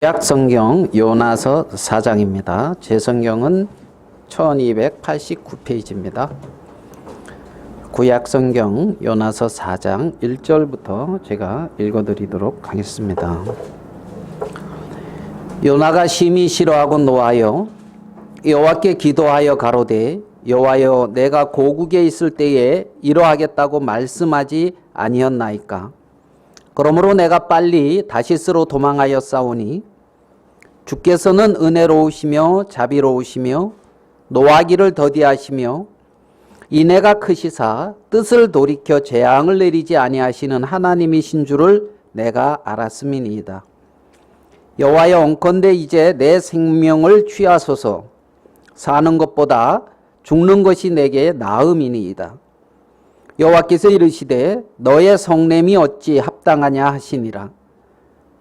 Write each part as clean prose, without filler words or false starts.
구약성경 요나서 4장입니다. 제 성경은 1289페이지입니다. 구약성경 요나서 4장 1절부터 제가 읽어드리도록 하겠습니다. 요나가 심히 싫어하고 노하여 여호와께 기도하여 가로되 여호와여 내가 고국에 있을 때에 이러하겠다고 말씀하지 아니었나이까. 그러므로 내가 빨리 다시스로 도망하여 싸우니 주께서는 은혜로우시며 자비로우시며 노하기를 더디하시며 인애가 크시사 뜻을 돌이켜 재앙을 내리지 아니하시는 하나님이신 줄을 내가 알았음이니이다. 여호와여 온컨대 이제 내 생명을 취하소서. 사는 것보다 죽는 것이 내게 나음이니이다. 여호와께서 이르시되 너의 성냄이 어찌 합당하냐 하시니라.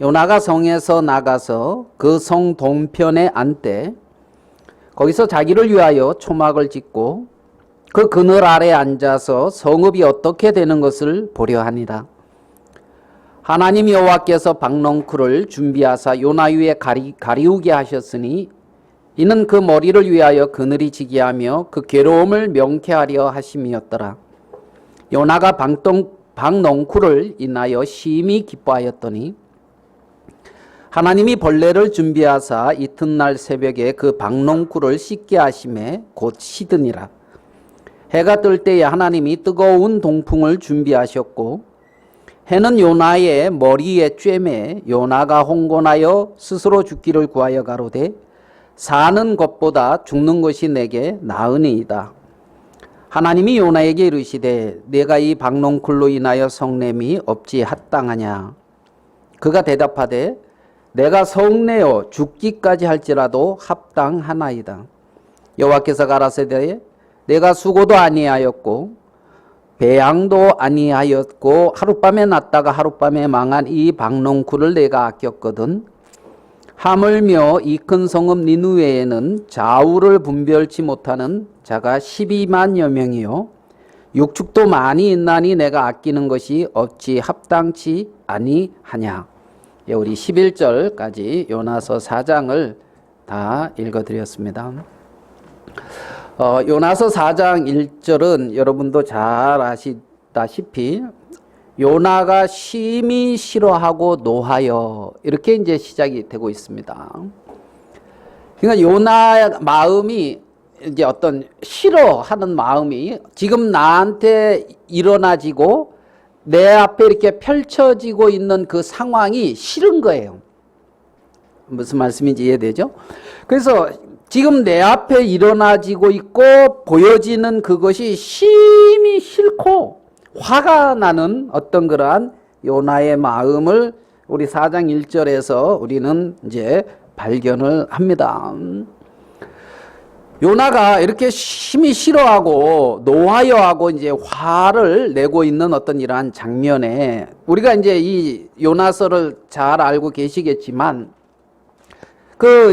요나가 성에서 나가서 그 성 동편에 앉되 거기서 자기를 위하여 초막을 짓고 그 그늘 아래 앉아서 성읍이 어떻게 되는 것을 보려 하니라. 하나님 여호와께서 박넝쿨을 준비하사 요나 위에 가리우게 하셨으니 이는 그 머리를 위하여 그늘이 지게 하며 그 괴로움을 명쾌하려 하심이었더라. 요나가 박넝쿨을 인하여 심히 기뻐하였더니 하나님이 벌레를 준비하사 이튿날 새벽에 그 박넝쿨을 씻게 하심에 곧 시드니라. 해가 뜰 때에 하나님이 뜨거운 동풍을 준비하셨고 해는 요나의 머리에 쬐매 요나가 홍곤하여 스스로 죽기를 구하여 가로되 사는 것보다 죽는 것이 내게 나으니이다. 하나님이 요나에게 이르시되 내가 이 박넝쿨로 인하여 성냄이 없지 합당하냐. 그가 대답하되 내가 성내어 죽기까지 할지라도 합당하나이다. 여호와께서 가라사대 내가 수고도 아니하였고 배양도 아니하였고 하룻밤에 났다가 하룻밤에 망한 이 박넝쿨을 내가 아꼈거든. 하물며 이 큰 성읍 니느웨에는 좌우를 분별치 못하는 자가 12만여 명이요 육축도 많이 있나니 내가 아끼는 것이 어찌 합당치 아니하냐. 예, 우리 11절까지 요나서 4장을 다 읽어드렸습니다. 요나서 4장 1절은 여러분도 잘 아시다시피 요나가 심히 싫어하고 노하여 이렇게 이제 시작이 되고 있습니다. 그러니까 요나의 마음이 이제 어떤 싫어하는 마음이 지금 나한테 일어나지고 내 앞에 이렇게 펼쳐지고 있는 그 상황이 싫은 거예요. 무슨 말씀인지 이해되죠? 그래서 지금 내 앞에 일어나지고 있고 보여지는 그것이 심히 싫고 화가 나는 어떤 그러한 요나의 마음을 우리 4장 1절에서 우리는 이제 발견을 합니다. 요나가 이렇게 심히 싫어하고 노하여하고 이제 화를 내고 있는 어떤 이러한 장면에 우리가 이제 이 요나서를 잘 알고 계시겠지만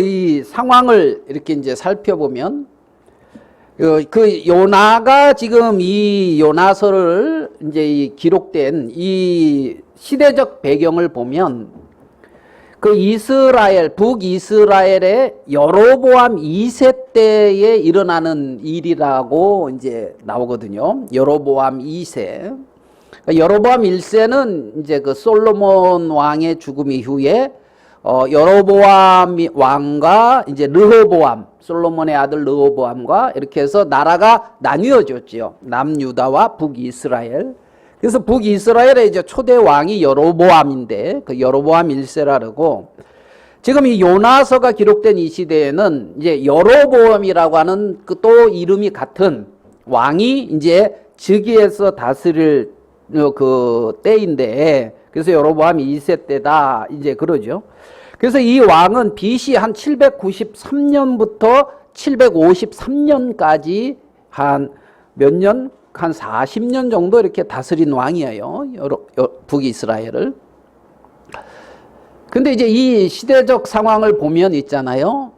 이 상황을 이렇게 이제 살펴보면 그 요나가 지금 이 요나서를 이제 기록된 이 시대적 배경을 보면 그 이스라엘 북이스라엘의 여로보암 2세 때에 일어나는 일이라고 이제 나오거든요. 여로보암 2세. 여로보암 1세는 이제 그 솔로몬 왕의 죽음 이후에 여로보암 왕과 이제 르호보암, 솔로몬의 아들 르호보암과 이렇게 해서 나라가 나뉘어졌죠. 남유다와 북이스라엘. 그래서 북이스라엘의 이제 초대 왕이 여로보암인데 그 여로보암 1세라 그러고 지금 이 요나서가 기록된 이 시대에는 이제 여로보암이라고 하는 그 또 이름이 같은 왕이 이제 즉위해서 다스릴 그 때인데 그래서 여로보암 2세 때다 이제 그러죠. 그래서 이 왕은 BC 한 793년부터 753년까지 한 몇 년? 한 40년 정도 이렇게 다스린 왕이에요. 북이스라엘을. 근데 이제 이 시대적 상황을 보면 있잖아요.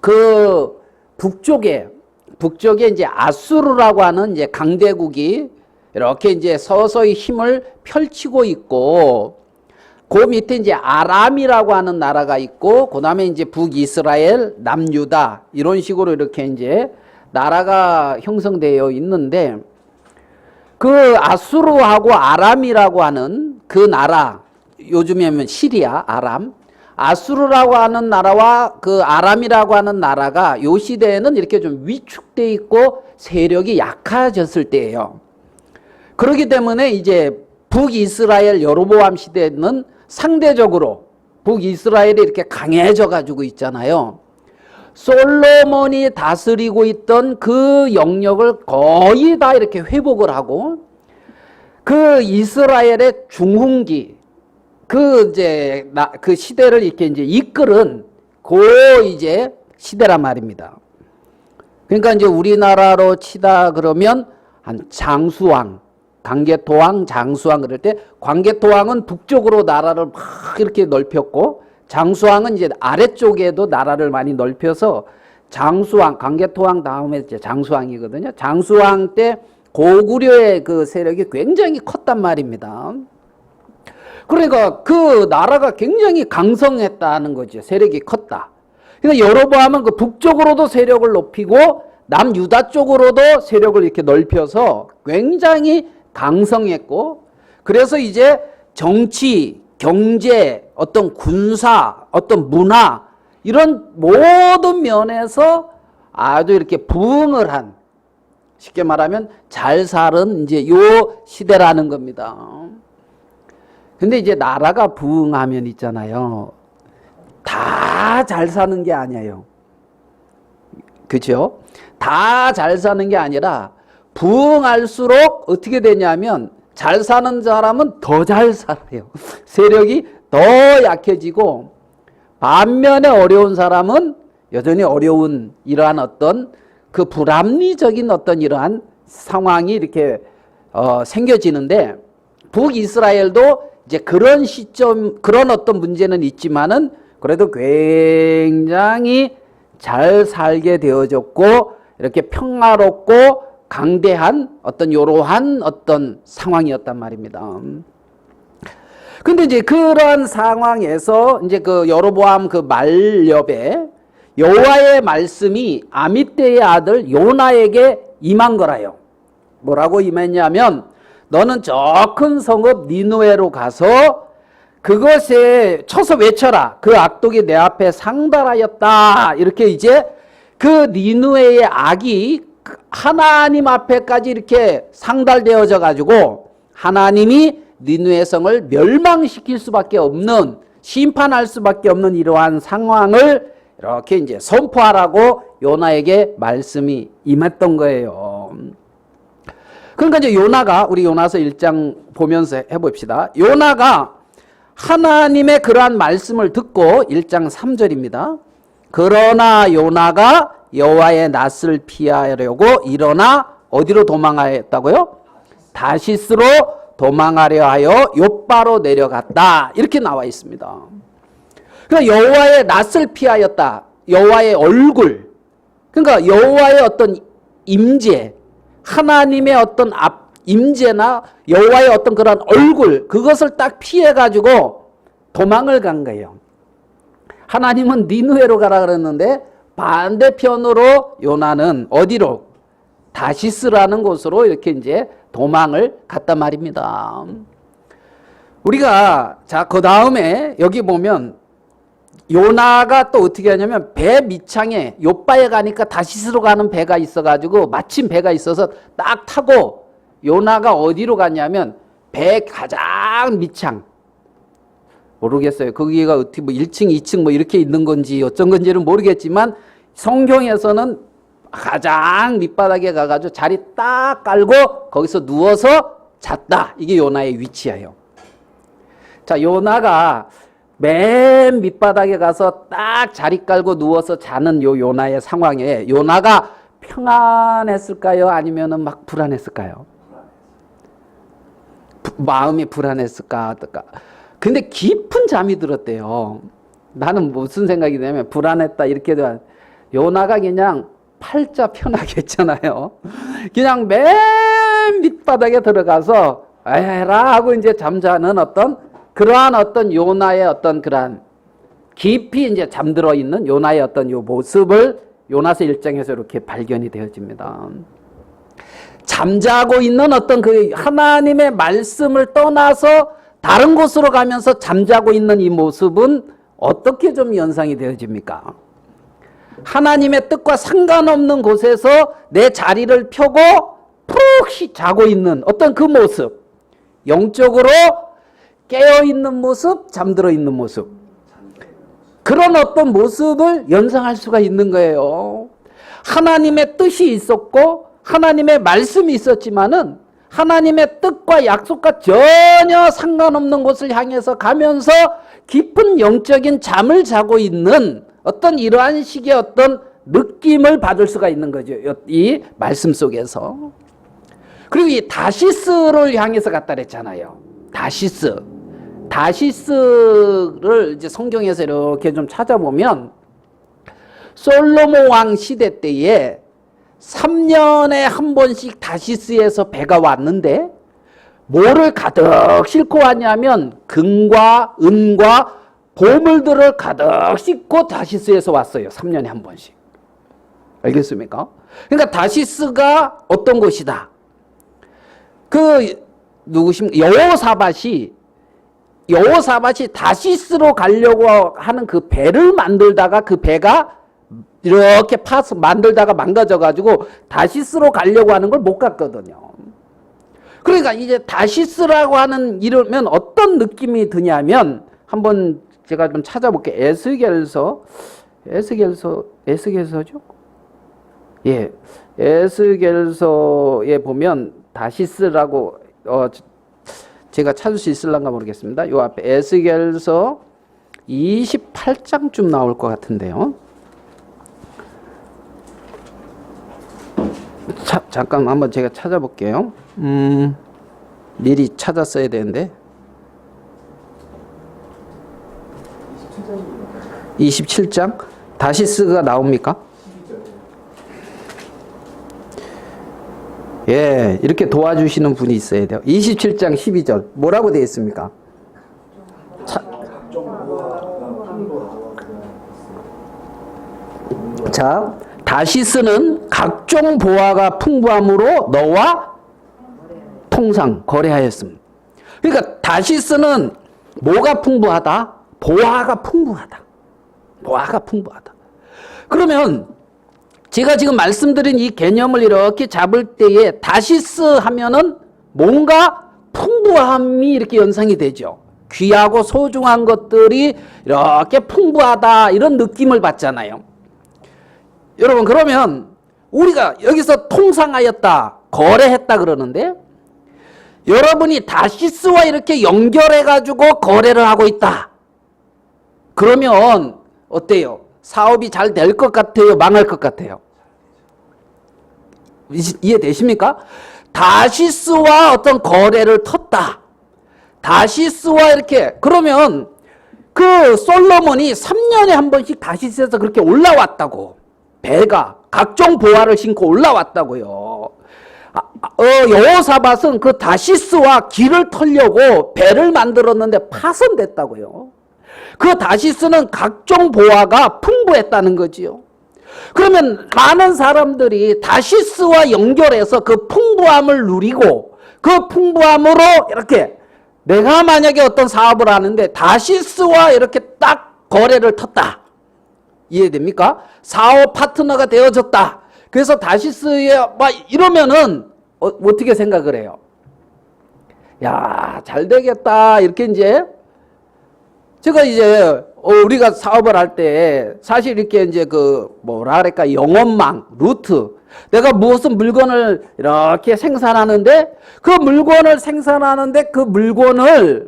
그 북쪽에 이제 아수르라고 하는 이제 강대국이 이렇게 이제 서서히 힘을 펼치고 있고 그 밑에 이제 아람이라고 하는 나라가 있고, 그 다음에 이제 북이스라엘, 남유다, 이런 식으로 이렇게 이제 나라가 형성되어 있는데, 그 아수르하고 아람이라고 하는 그 나라, 요즘에 하면 시리아, 아람, 아수르라고 하는 나라와 그 아람이라고 하는 나라가 요 시대에는 이렇게 좀 위축돼 있고 세력이 약해졌을 때예요. 그렇기 때문에 이제 북이스라엘 여로보암 시대는 상대적으로 북이스라엘이 이렇게 강해져 가지고 있잖아요. 솔로몬이 다스리고 있던 그 영역을 거의 다 이렇게 회복을 하고, 그 이스라엘의 중흥기, 그 시대를 이렇게 이제 이끌은 그 이제 시대란 말입니다. 그러니까 이제 우리나라로 치다 그러면 한 장수왕, 광개토왕, 장수왕 그럴 때, 광개토왕은 북쪽으로 나라를 막 이렇게 넓혔고, 장수왕은 이제 아래쪽에도 나라를 많이 넓혀서 장수왕, 광개토왕 다음에 이제 장수왕이거든요. 장수왕 때 고구려의 그 세력이 굉장히 컸단 말입니다. 그러니까 그 나라가 굉장히 강성했다는 거죠. 세력이 컸다. 그러니까 여로보암은 그 북쪽으로도 세력을 높이고 남유다 쪽으로도 세력을 이렇게 넓혀서 굉장히 강성했고, 그래서 이제 정치, 경제, 어떤 군사, 어떤 문화, 이런 모든 면에서 아주 이렇게 부흥을 한, 쉽게 말하면 잘 사는 이제 요 시대라는 겁니다. 근데 이제 나라가 부흥하면 있잖아요, 다 잘 사는 게 아니에요. 그렇죠? 다 잘 사는 게 아니라 부흥할수록 어떻게 되냐면 잘 사는 사람은 더 잘 살아요. 세력이 더 약해지고, 반면에 어려운 사람은 여전히 어려운 이러한 어떤 그 불합리적인 어떤 이러한 상황이 이렇게 생겨지는데, 북이스라엘도 이제 그런 시점, 그런 어떤 문제는 있지만은 그래도 굉장히 잘 살게 되어졌고, 이렇게 평화롭고 강대한 어떤 이러한 어떤 상황이었단 말입니다. 근데 이제 그런 상황에서 이제 그 여로보암 그 말엽에 여호와의 말씀이 아미떼의 아들 요나에게 임한 거라요. 뭐라고 임했냐면, 너는 저 큰 성읍 니느웨로 가서 그것에 쳐서 외쳐라. 그 악독이 내 앞에 상달하였다. 이렇게 이제 그 니느웨의 악이 하나님 앞에까지 이렇게 상달되어져 가지고 하나님이 니느웨 성을 멸망시킬 수밖에 없는, 심판할 수밖에 없는 이러한 상황을 이렇게 이제 선포하라고 요나에게 말씀이 임했던 거예요. 그러니까 이제 요나가, 우리 요나서 1장 보면서 해봅시다. 요나가 하나님의 그러한 말씀을 듣고, 1장 3절입니다. 그러나 요나가 여호와의 낯을 피하려고 일어나 어디로 도망하였다고요? 다시스로 도망하려 하여 욥바로 내려갔다. 이렇게 나와 있습니다. 그러니까 여호와의 낯을 피하였다. 여호와의 얼굴. 그러니까 여호와의 어떤 임재, 하나님의 어떤 임재나 여호와의 어떤 그런 얼굴, 그것을 딱 피해가지고 도망을 간 거예요. 하나님은 니느웨로 가라 그랬는데 반대편으로 요나는 어디로? 다시스라는 곳으로 이렇게 이제 도망을 갔단 말입니다. 우리가 자, 그 다음에 여기 보면 요나가 또 어떻게 하냐면, 배 밑창에 욥바에 가니까 다시스로 가는 배가 있어가지고, 마침 배가 있어서 딱 타고 요나가 어디로 갔냐면 배 가장 밑창, 모르겠어요. 거기가 어떻게 뭐 1층, 2층 뭐 이렇게 있는 건지 어쩐 건지는 모르겠지만, 성경에서는 가장 밑바닥에 가가지고 자리 딱 깔고 거기서 누워서 잤다. 이게 요나의 위치예요. 자, 요나가 맨 밑바닥에 가서 딱 자리 깔고 누워서 자는 요 요나의 상황에 요나가 평안했을까요? 아니면은 막 불안했을까요? 마음이 불안했을까? 어떨까? 근데 깊은 잠이 들었대요. 나는 무슨 생각이 드냐면, 불안했다 이렇게 돼. 요나가 그냥 팔자 편하게 했잖아요. 그냥 맨 밑바닥에 들어가서 에라 하고 이제 잠자는 어떤 그러한 어떤 요나의 어떤 그러한 깊이 이제 잠들어 있는 요나의 어떤 요 모습을 요나서 1장에서 이렇게 발견이 되어집니다. 잠자고 있는 어떤 그 하나님의 말씀을 떠나서 다른 곳으로 가면서 잠자고 있는 이 모습은 어떻게 좀 연상이 되어집니까? 하나님의 뜻과 상관없는 곳에서 내 자리를 펴고 푹 자고 있는 어떤 그 모습, 영적으로 깨어있는 모습, 잠들어 있는 모습, 그런 어떤 모습을 연상할 수가 있는 거예요. 하나님의 뜻이 있었고 하나님의 말씀이 있었지만은 하나님의 뜻과 약속과 전혀 상관없는 곳을 향해서 가면서 깊은 영적인 잠을 자고 있는 어떤 이러한 식의 어떤 느낌을 받을 수가 있는 거죠. 이 말씀 속에서. 그리고 이 다시스를 향해서 갔다 그랬잖아요. 다시스를 이제 성경에서 이렇게 좀 찾아보면 솔로몬 왕 시대 때에 3년에 한 번씩 다시스에서 배가 왔는데 뭐를 가득 싣고 왔냐면 금과 은과 보물들을 가득 싣고 다시스에서 왔어요. 3년에 한 번씩. 알겠습니까? 그러니까 다시스가 어떤 곳이다. 여호사밧이 다시스로 가려고 하는 그 배를 만들다가 그 배가 이렇게 파서 만들다가 망가져가지고 다시스로 가려고 하는 걸 못 갔거든요. 그러니까 이제 다시스라고 하는 이러면 어떤 느낌이 드냐면 한번 제가 좀 찾아볼게요. 에스겔서죠? 예, 에스겔서에 보면 다시스라고 제가 찾을 수 있을란가 모르겠습니다. 요 앞에 에스겔서 28장쯤 나올 것 같은데요. 잠깐 한번 제가 찾아볼게요. 미리 찾았어야 되는데 27장 다시스가 나옵니까? 예, 이렇게 도와주시는 분이 있어야 돼요. 27장 12절 뭐라고 되어 있습니까? 자, 다시스는 각종 보화가 풍부함으로 너와 통상 거래하였습니다. 그러니까 다시스는 뭐가 풍부하다? 보화가 풍부하다. 그러면 제가 지금 말씀드린 이 개념을 이렇게 잡을 때에 다시스 하면은 뭔가 풍부함이 이렇게 연상이 되죠. 귀하고 소중한 것들이 이렇게 풍부하다 이런 느낌을 받잖아요. 여러분 그러면 우리가 여기서 통상하였다, 거래했다 그러는데 여러분이 다시스와 이렇게 연결해가지고 거래를 하고 있다. 그러면 어때요? 사업이 잘 될 것 같아요? 망할 것 같아요? 이해되십니까? 다시스와 어떤 거래를 텄다. 다시스와 이렇게 그러면 그 솔로몬이 3년에 한 번씩 다시스에서 그렇게 올라왔다고. 배가 각종 보화를 신고 올라왔다고요. 여호사밧은 그 다시스와 길을 털려고 배를 만들었는데 파손됐다고요. 그 다시스는 각종 보화가 풍부했다는 거지요. 그러면 많은 사람들이 다시스와 연결해서 그 풍부함을 누리고 그 풍부함으로 이렇게 내가 만약에 어떤 사업을 하는데 다시스와 이렇게 딱 거래를 텄다. 이해됩니까? 사업 파트너가 되어졌다. 그래서 다시스에 막 이러면은 어떻게 생각을 해요? 야, 잘 되겠다. 이렇게 이제 제가 이제 우리가 사업을 할 때 사실 이렇게 이제 그 뭐라 그럴까 영업망 루트 내가 무슨 물건을 이렇게 생산하는데 그 물건을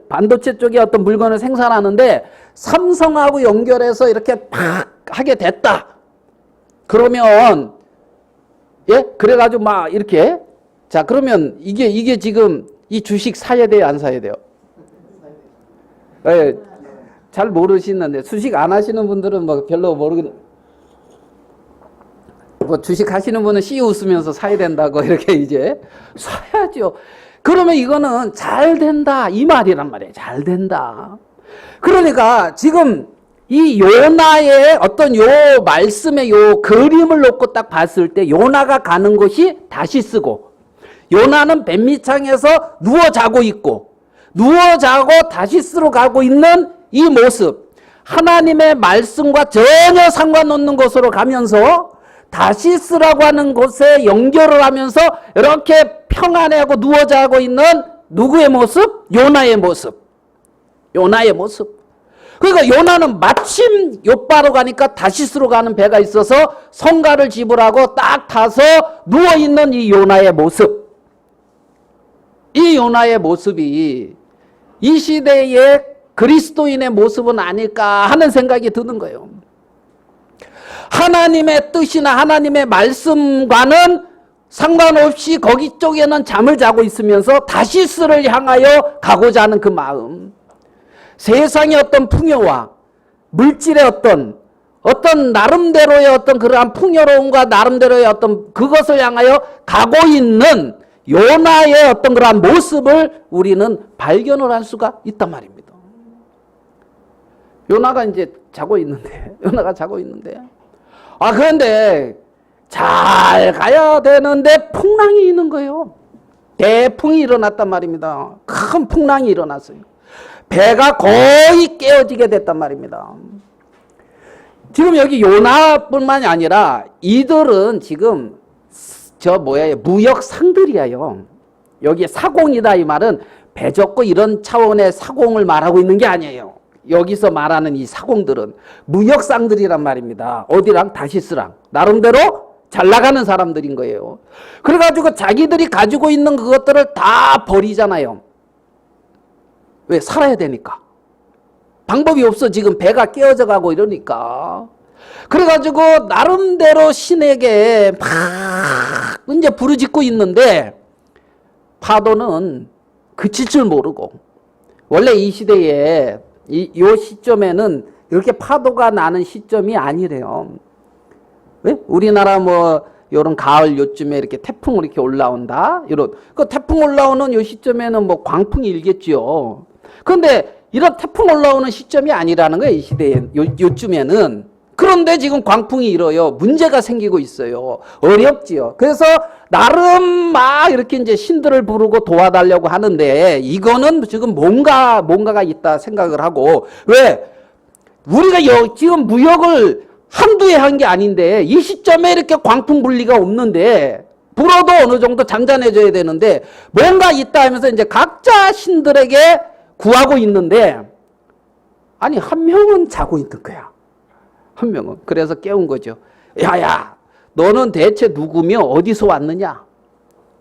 반도체 쪽에 어떤 물건을 생산하는데 삼성하고 연결해서 이렇게 팍 하게 됐다. 그러면 예 그래가지고 막 이렇게 자 그러면 이게 지금 이 주식 사야 돼요 안 사야 돼요? 예. 잘 모르시는데 주식 안 하시는 분들은 뭐 별로 모르겠. 뭐 주식 하시는 분은 씨 웃으면서 사야 된다고 이렇게 이제 사야죠. 그러면 이거는 잘 된다 이 말이란 말이에요. 잘 된다. 그러니까 지금 이 요나의 어떤 요 말씀의 요 그림을 놓고 딱 봤을 때 요나가 가는 곳이 다시스고, 요나는 뱀밑창에서 누워 자고 있고, 누워 자고 다시스로 가고 있는 이 모습, 하나님의 말씀과 전혀 상관없는 곳으로 가면서 다시스라고 하는 곳에 연결을 하면서 이렇게 평안해하고 누워 자고 있는 누구의 모습? 요나의 모습. 요나의 모습. 그러니까 요나는 마침 요바로 가니까 다시스로 가는 배가 있어서 성가를 지불하고 딱 타서 누워있는 이 요나의 모습. 이 요나의 모습이 이 시대의 그리스도인의 모습은 아닐까 하는 생각이 드는 거예요. 하나님의 뜻이나 하나님의 말씀과는 상관없이 거기 쪽에는 잠을 자고 있으면서 다시스를 향하여 가고자 하는 그 마음. 세상의 어떤 풍요와 물질의 어떤 나름대로의 어떤 그러한 풍요로움과 나름대로의 어떤 그것을 향하여 가고 있는 요나의 어떤 그러한 모습을 우리는 발견을 할 수가 있단 말입니다. 요나가 자고 있는데, 그런데 잘 가야 되는데 풍랑이 있는 거예요. 대풍이 일어났단 말입니다. 큰 풍랑이 일어났어요. 배가 거의 깨어지게 됐단 말입니다. 지금 여기 요나뿐만이 아니라 이들은 지금 무역상들이에요. 여기 사공이다 이 말은 배 젓고 이런 차원의 사공을 말하고 있는 게 아니에요. 여기서 말하는 이 사공들은 무역상들이란 말입니다. 어디랑? 다시스랑. 나름대로 잘 나가는 사람들인 거예요. 그래가지고 자기들이 가지고 있는 그것들을 다 버리잖아요. 왜? 살아야 되니까. 방법이 없어. 지금 배가 깨어져 가고 이러니까. 그래가지고 나름대로 신에게 막 이제 부르짖고 있는데 파도는 그칠 줄 모르고, 원래 이 시대에 요 시점에는 이렇게 파도가 나는 시점이 아니래요. 왜? 우리나라 요런 가을 요쯤에 이렇게 태풍 이렇게 올라온다. 그 태풍 올라오는 요 시점에는 광풍이 일겠지요. 그런데 이런 태풍 올라오는 시점이 아니라는 거예요. 이 시대에 요쯤에는. 그런데 지금 광풍이 일어요. 문제가 생기고 있어요. 어렵지요. 그래서 나름 막 이렇게 이제 신들을 부르고 도와달라고 하는데 이거는 지금 뭔가가 있다 생각을 하고, 왜? 우리가 지금 무역을 한두 해 한 게 아닌데 이 시점에 이렇게 광풍 불 리가 없는데, 불어도 어느 정도 잔잔해져야 되는데 뭔가 있다 하면서 이제 각자 신들에게 구하고 있는데, 아니 한 명은 자고 있는 거야. 한 명은. 그래서 깨운 거죠. 야야, 너는 대체 누구며 어디서 왔느냐?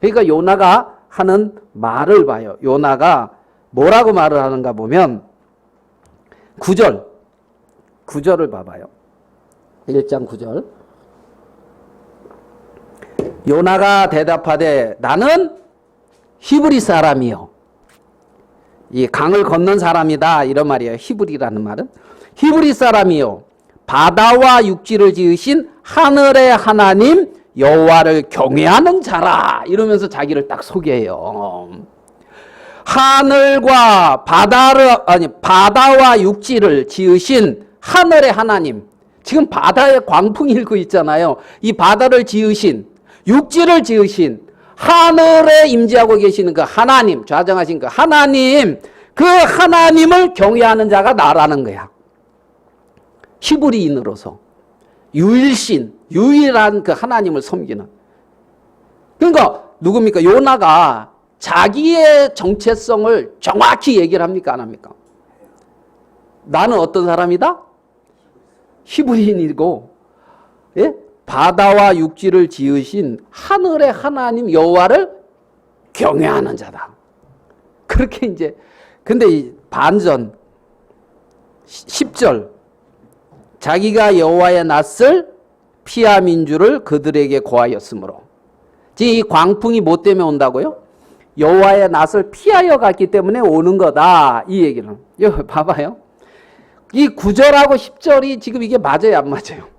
그러니까 요나가 하는 말을 봐요. 요나가 뭐라고 말을 하는가 보면 9절을 봐봐요. 1장 9절. 요나가 대답하되 나는 히브리 사람이요. 이 강을 건넌 사람이다 이런 말이에요. 히브리라는 말은. 히브리 사람이요. 바다와 육지를 지으신 하늘의 하나님 여호와를 경외하는 자라 이러면서 자기를 딱 소개해요. 하늘과 바다와 육지를 지으신 하늘의 하나님. 지금 바다에 광풍이 일고 있잖아요. 이 바다를 지으신, 육지를 지으신, 하늘에 임재하고 계시는 그 하나님, 좌정하신 그 하나님, 그 하나님을 경외하는 자가 나라는 거야. 히브리인으로서 유일신, 유일한 그 하나님을 섬기는. 그러니까 누굽니까? 요나가 자기의 정체성을 정확히 얘기를 합니까? 안 합니까? 나는 어떤 사람이다? 히브리인이고, 예? 바다와 육지를 지으신 하늘의 하나님 여호와를 경외하는 자다. 그렇게 이제, 근데 이 반전 10절, 자기가 여호와의 낯을 피함인 줄을 그들에게 고하였으므로. 지금 이 광풍이 뭐 때문에 온다고요? 여호와의 낯을 피하여 갔기 때문에 오는 거다. 이 얘기는. 여기 봐봐요. 이 9절하고 10절이 지금 이게 맞아요, 안 맞아요?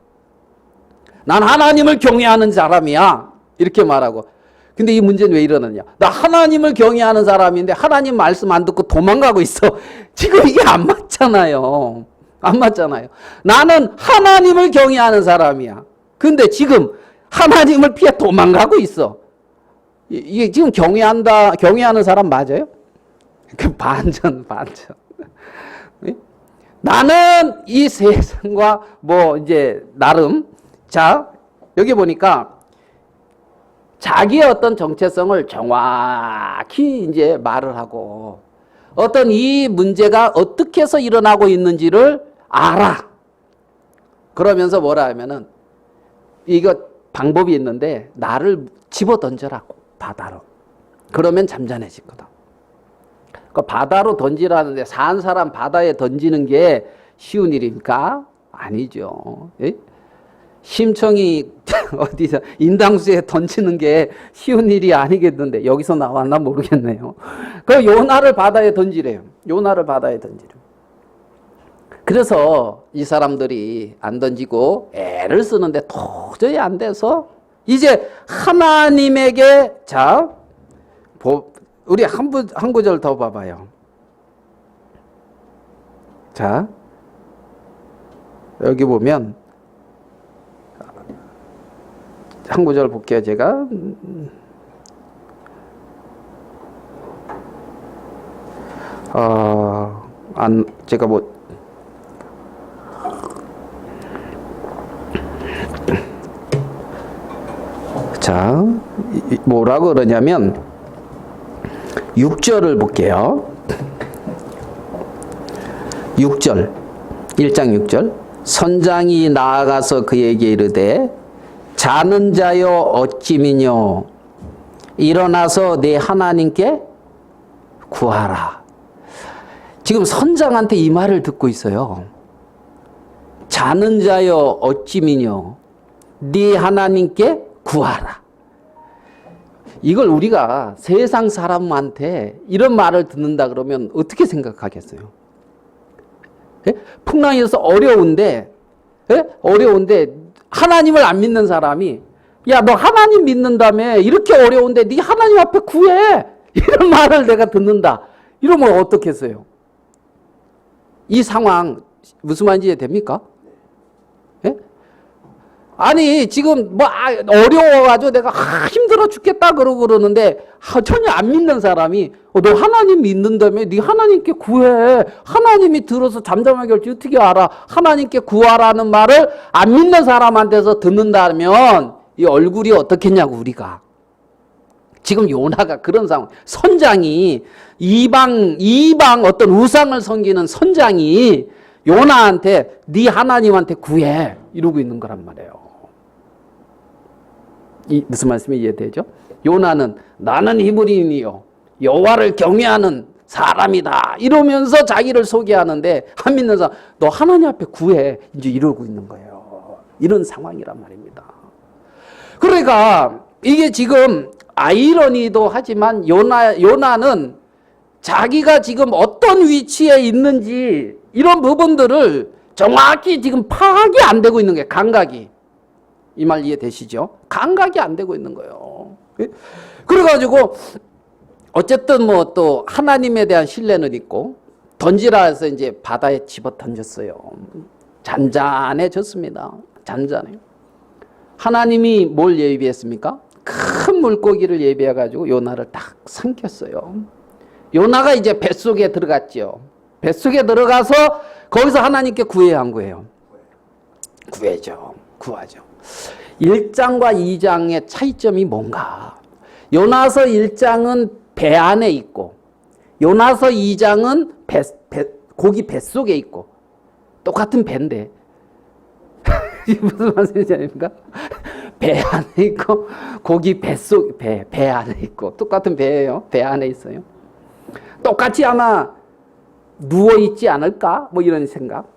난 하나님을 경외하는 사람이야. 이렇게 말하고. 근데 이 문제는 왜 이러느냐? 나 하나님을 경외하는 사람인데 하나님 말씀 안 듣고 도망가고 있어. 지금 이게 안 맞잖아요. 안 맞잖아요. 나는 하나님을 경외하는 사람이야. 근데 지금 하나님을 피해 도망가고 있어. 이게 지금 경외하는 사람 맞아요? 그 반전. 나는 이 세상과 뭐 이제 나름 자 여기 보니까 자기의 어떤 정체성을 정확히 이제 말을 하고 어떤 이 문제가 어떻게 해서 일어나고 있는지를 알아. 그러면서 뭐라 하면은 이거 방법이 있는데 나를 집어 던져라고 바다로. 그러면 잠잠해질 거다. 그 바다로 던지라는데 산 사람 바다에 던지는 게 쉬운 일입니까? 아니죠. 예? 심청이 어디서 인당수에 던지는 게 쉬운 일이 아니겠는데 여기서 나왔나 모르겠네요. 그 요나를 바다에 던지래요. 요나를 바다에 던지래요. 그래서 이 사람들이 안 던지고 애를 쓰는데 도저히 안 돼서 이제 하나님에게 자 우리 한 구절 더 봐봐요. 자 여기 보면 한 구절 볼게요. 제가 제가 뭐 자 뭐라고 그러냐면 6절을 볼게요. 6절 1장 6절 선장이 나아가서 그에게 이르되 자는 자여 어찌 미뇨 일어나서 내 하나님께 구하라. 지금 선장한테 이 말을 듣고 있어요. 자는 자여 어찌 미뇨 네 하나님께 구하라. 이걸 우리가 세상 사람한테 이런 말을 듣는다 그러면 어떻게 생각하겠어요? 예? 풍랑에서 어려운데 하나님을 안 믿는 사람이 야, 너 하나님 믿는다며 이렇게 어려운데 네 하나님 앞에 구해. 이런 말을 내가 듣는다. 이러면 어떻겠어요? 이 상황 무슨 말인지 이해됩니까? 예? 아니 지금 뭐 어려워가지고 내가 힘들어 죽겠다 그러는데 전혀 안 믿는 사람이 너 하나님 믿는다며 네 하나님께 구해. 하나님이 들어서 잠잠하게 할지 어떻게 알아. 하나님께 구하라는 말을 안 믿는 사람한테서 듣는다면 이 얼굴이 어떻겠냐고. 우리가 지금 요나가 그런 상황. 선장이 이방 어떤 우상을 섬기는 선장이 요나한테 네 하나님한테 구해 이러고 있는 거란 말이에요. 무슨 말씀이 이해되죠? 요나는 나는 히브리인이요 여호와를 경외하는 사람이다 이러면서 자기를 소개하는데 안 믿는 사람 너 하나님 앞에 구해 이제 이러고 있는 거예요. 이런 상황이란 말입니다. 그러니까 이게 지금 아이러니도 하지만 요나는 자기가 지금 어떤 위치에 있는지 이런 부분들을 정확히 지금 파악이 안 되고 있는 거예요. 감각이. 이 말 이해되시죠? 감각이 안 되고 있는 거예요. 그래가지고 어쨌든 뭐 또 하나님에 대한 신뢰는 있고 던지라 해서 이제 바다에 집어 던졌어요. 잔잔해졌습니다. 잔잔해요. 하나님이 뭘 예비했습니까? 큰 물고기를 예비해가지고 요나를 딱 삼켰어요. 요나가 이제 뱃속에 들어갔죠. 뱃속에 들어가서 거기서 하나님께 구해야 한 거예요. 구하죠. 1장과 2장의 차이점이 뭔가? 요나서 1장은 배 안에 있고 요나서 2장은 고기 뱃속에 있고 똑같은 배인데 무슨 말씀인지 아닙니까? 배 안에 있고 고기 뱃속 배 안에 있고 똑같은 배예요. 배 안에 있어요. 똑같이 아마 누워 있지 않을까? 뭐 이런 생각.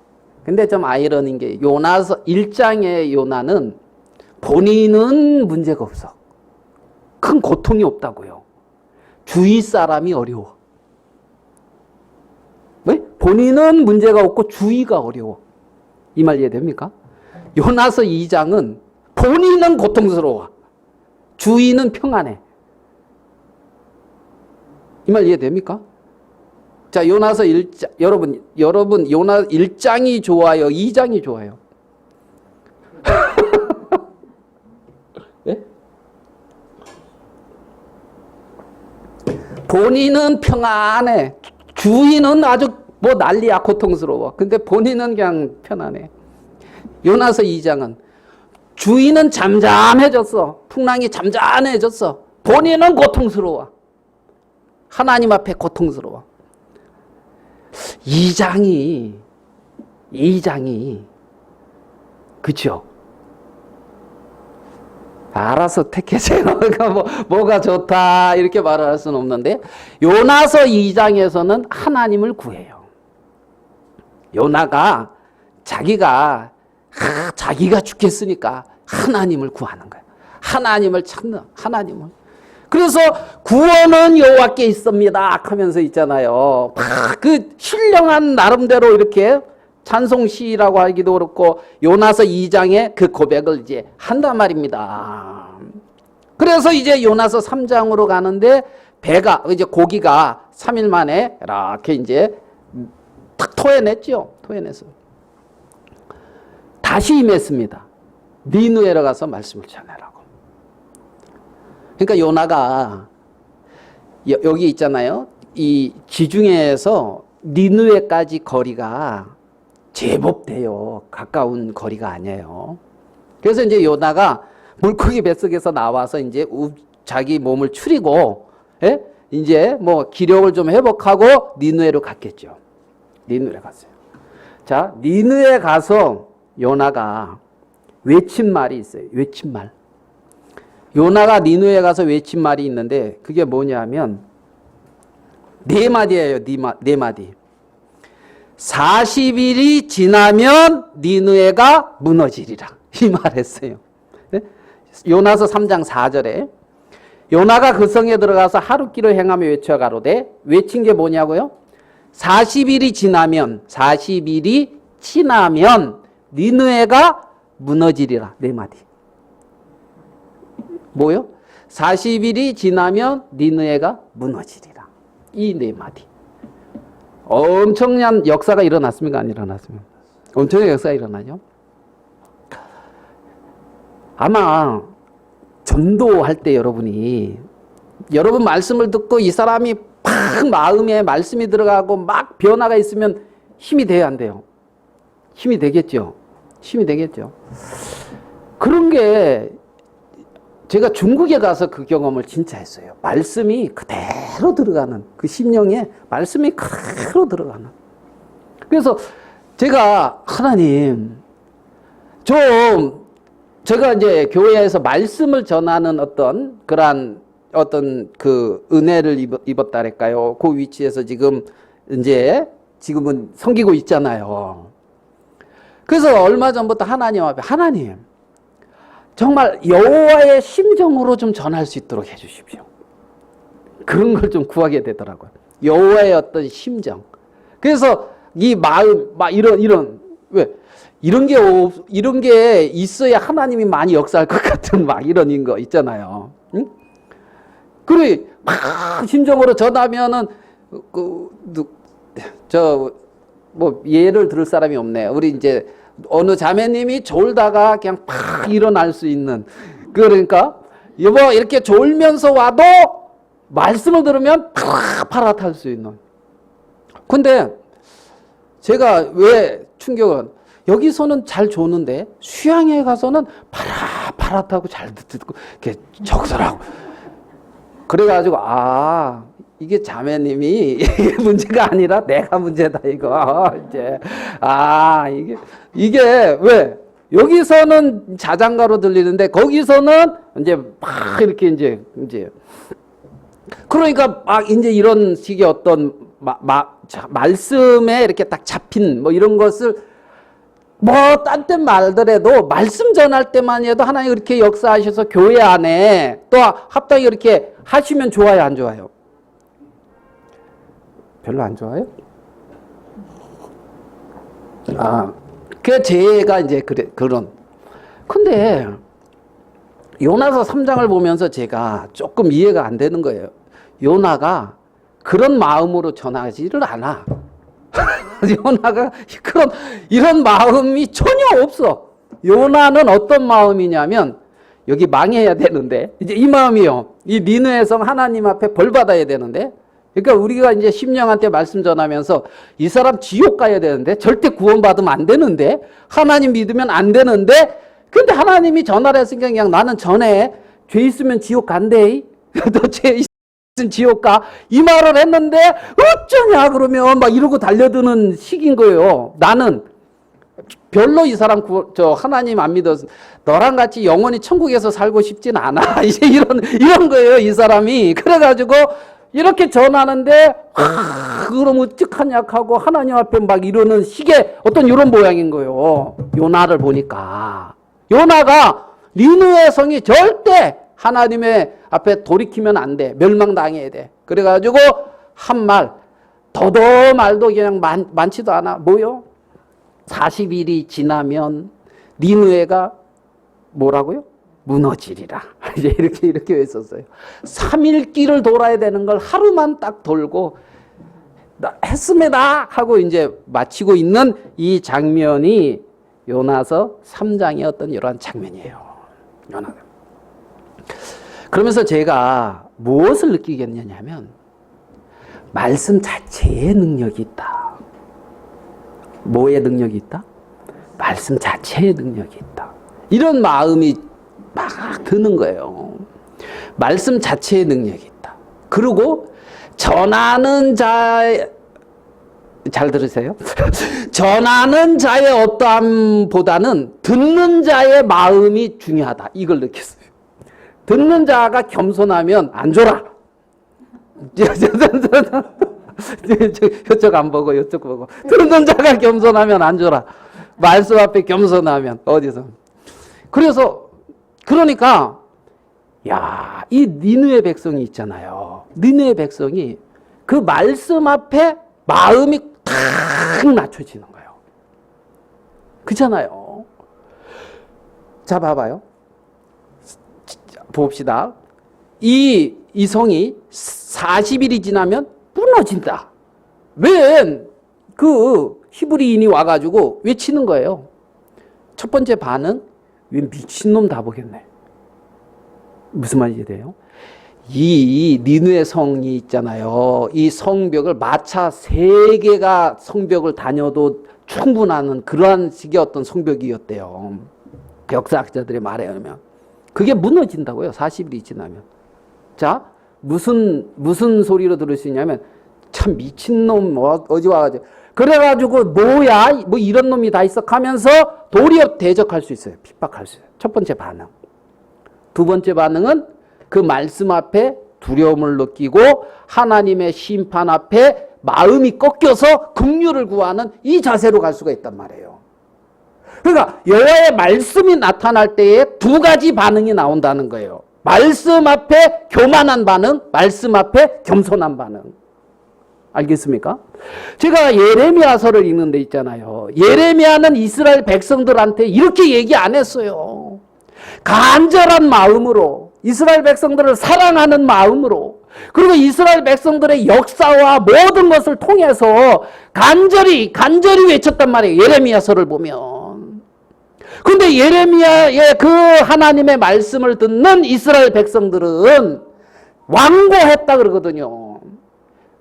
근데 좀 아이러니인 게 요나서 1장의 요나는 본인은 문제가 없어. 큰 고통이 없다고요. 주위 사람이 어려워. 왜? 본인은 문제가 없고 주위가 어려워. 이 말 이해됩니까? 요나서 2장은 본인은 고통스러워. 주위는 평안해. 이 말 이해됩니까? 자, 요나서 1장, 여러분, 요나 1장이 좋아요? 2장이 좋아요? 네? 본인은 평안해. 주인은 아주 뭐 난리야, 고통스러워. 근데 본인은 그냥 편안해. 요나서 2장은 주인은 잠잠해졌어. 풍랑이 잠잠해졌어. 본인은 고통스러워. 하나님 앞에 고통스러워. 2장이 그쵸? 알아서 택해세요. 그러니까 뭐가 좋다 이렇게 말을 할 수는 없는데 요나서 2장에서는 하나님을 구해요. 요나가 자기가 죽겠으니까 하나님을 구하는 거예요. 하나님을 찾는 하나님을. 그래서 구원은 여호와께 있습니다 하면서 있잖아요. 그 신령한 나름대로 이렇게 찬송시라고 하기도 그렇고 요나서 2장에 그 고백을 이제 한단 말입니다. 그래서 이제 요나서 3장으로 가는데 배가 이제 고기가 3일 만에 이렇게 이제 탁 토해냈죠. 토해냈어요. 다시 임했습니다. 니느웨로 가서 말씀을 전하라고. 그러니까 요나가 여기 있잖아요. 이 지중해에서 니느웨까지 거리가 제법 돼요. 가까운 거리가 아니에요. 그래서 이제 요나가 물고기 뱃속에서 나와서 이제 자기 몸을 추리고, 예? 이제 뭐 기력을 좀 회복하고 니느웨로 갔겠죠. 니느웨 갔어요. 자, 니느웨 가서 요나가 외친 말이 있어요. 외친 말. 요나가 니느웨 가서 외친 말이 있는데 그게 뭐냐면 네 마디예요. 네 마디. 40일이 지나면 니느웨가 무너지리라. 이 말했어요. 요나서 3장 4절에 요나가 그 성에 들어가서 하루길을 행하며 외쳐 가로되 외친 게 뭐냐고요? 40일이 지나면 니느웨가 무너지리라. 네 마디. 뭐요? 40일이 지나면 니느웨가 무너지리라. 이 네 마디. 엄청난 역사가 일어났습니까? 안 일어났습니까? 엄청난 역사가 일어나죠. 아마 전도할 때 여러분 말씀을 듣고 이 사람이 팍 마음에 말씀이 들어가고 막 변화가 있으면 힘이 돼야 안 돼요? 힘이 되겠죠. 힘이 되겠죠. 그런 게 제가 중국에 가서 그 경험을 진짜 했어요. 말씀이 그대로 들어가는, 그 심령에 말씀이 그대로 들어가는. 그래서 제가 하나님 제가 이제 교회에서 말씀을 전하는 어떤 그 은혜를 입었다랄까요? 그 위치에서 지금은 섬기고 있잖아요. 그래서 얼마 전부터 하나님 앞에 하나님 정말 여호와의 심정으로 좀 전할 수 있도록 해주십시오. 그런 걸 좀 구하게 되더라고요. 여호와의 어떤 심정. 그래서 이 마음, 막 왜 이런 게 있어야 하나님이 많이 역사할 것 같은 막 이런 거 있잖아요. 응? 그래 막 심정으로 전하면은 뭐 예를 들을 사람이 없네. 우리 이제 어느 자매님이 졸다가 그냥 팍 일어날 수 있는, 그러니까 여보 이렇게 졸면서 와도 말씀을 들으면 팍 팔아탈 수 있는. 근데 제가 왜 충격은 여기서는 잘 조는데 수양에 가서는 파랗다고 잘 듣고 이렇게 적설하고. 그래가지고 이게 자매님이 이게 문제가 아니라 내가 문제다 이거. 이게 왜 여기서는 자장가로 들리는데 거기서는 이제 막 이렇게 이제 그러니까 막 이제 이런 식의 어떤 말씀에 이렇게 딱 잡힌 뭐 이런 것을 뭐 딴 때 말더라도 말씀 전할 때만 해도 하나님 이렇게 역사하셔서 교회 안에 또 합당히 이렇게 하시면 좋아요, 안 좋아요? 별로 안 좋아요? 그 제가 이제 그런. 근데 요나서 3장을 보면서 제가 조금 이해가 안 되는 거예요. 요나가 그런 마음으로 전하지를 않아. 요나가 이런 마음이 전혀 없어. 요나는 어떤 마음이냐면 여기 망해야 되는데 이제 이 마음이요. 이 니느웨 성 하나님 앞에 벌 받아야 되는데, 그러니까 우리가 이제 심령한테 말씀 전하면서 이 사람 지옥 가야 되는데 절대 구원받으면 안 되는데 하나님 믿으면 안 되는데, 근데 하나님이 전화를 했으니까 그냥 나는 전해. 죄 있으면 지옥 간대. 너 죄 있으면 지옥 가. 이 말을 했는데 어쩌냐 그러면 막 이러고 달려드는 식인 거예요. 나는 별로 이 사람 하나님 안 믿어서 너랑 같이 영원히 천국에서 살고 싶진 않아. 이제 이런 거예요, 이 사람이. 그래가지고 이렇게 전하는데 그럼 어떡하냐 하고 하나님 앞에 막 이러는 식의 어떤 이런 모양인 거예요. 요나를 보니까 요나가 니느웨 성이 절대 하나님의 앞에 돌이키면 안 돼. 멸망당해야 돼. 그래가지고 한 말 더도 말도 그냥 많지도 않아. 뭐요? 40일이 지나면 니느웨가 뭐라고요? 무너지리라. 이제 이렇게 했었어요. 3일 길을 돌아야 되는 걸 하루만 딱 돌고 했습니다 하고 이제 마치고 있는 이 장면이 요나서 3장의 어떤 이러한 장면이에요. 요나. 그러면서 제가 무엇을 느끼겠느냐면 말씀 자체의 능력이 있다. 뭐의 능력이 있다? 말씀 자체의 능력이 있다. 이런 마음이 막 드는 거예요. 말씀 자체의 능력이 있다. 그리고 전하는 자의, 잘 들으세요? 전하는 자의 어떠함보다는 듣는 자의 마음이 중요하다. 이걸 느꼈어요. 듣는 자가 겸손하면 안 줘라. 이쪽 안 보고 이쪽 보고. 듣는 자가 겸손하면 안 줘라. 말씀 앞에 겸손하면 어디서. 그래서 그러니까 야, 이 니느웨 백성이 있잖아요. 니느웨 백성이 그 말씀 앞에 마음이 탁 낮춰지는 거예요. 그렇잖아요. 자, 봐봐요. 봅시다. 이 성이 40일이 지나면 무너진다. 왜 그 히브리인이 와가지고 외치는 거예요. 첫 번째 반응, 왜 미친놈 다 보겠네. 무슨 말인지 돼요? 이 니느웨 성이 있잖아요. 이 성벽을 마차 3개가 성벽을 다녀도 충분한 그러한 식의 어떤 성벽이었대요. 역사학자들의 말에 의하면. 그게 무너진다고요. 40일이 지나면. 자, 무슨 소리로 들을 수 있냐면 참 미친놈 어디 와가지고 그래가지고 뭐야 뭐 이런 놈이 다 있어 하면서 도리어 대적할 수 있어요. 핍박할 수 있어요. 첫 번째 반응. 두 번째 반응은 그 말씀 앞에 두려움을 느끼고 하나님의 심판 앞에 마음이 꺾여서 긍휼을 구하는 이 자세로 갈 수가 있단 말이에요. 그러니까 여호와의 말씀이 나타날 때에 두 가지 반응이 나온다는 거예요. 말씀 앞에 교만한 반응, 말씀 앞에 겸손한 반응. 알겠습니까? 제가 예레미야서를 읽는 데 있잖아요. 예레미야는 이스라엘 백성들한테 이렇게 얘기 안 했어요. 간절한 마음으로, 이스라엘 백성들을 사랑하는 마음으로, 그리고 이스라엘 백성들의 역사와 모든 것을 통해서 간절히 외쳤단 말이에요. 예레미야서를 보면. 근데 예레미야의 그 하나님의 말씀을 듣는 이스라엘 백성들은 완고했다 그러거든요.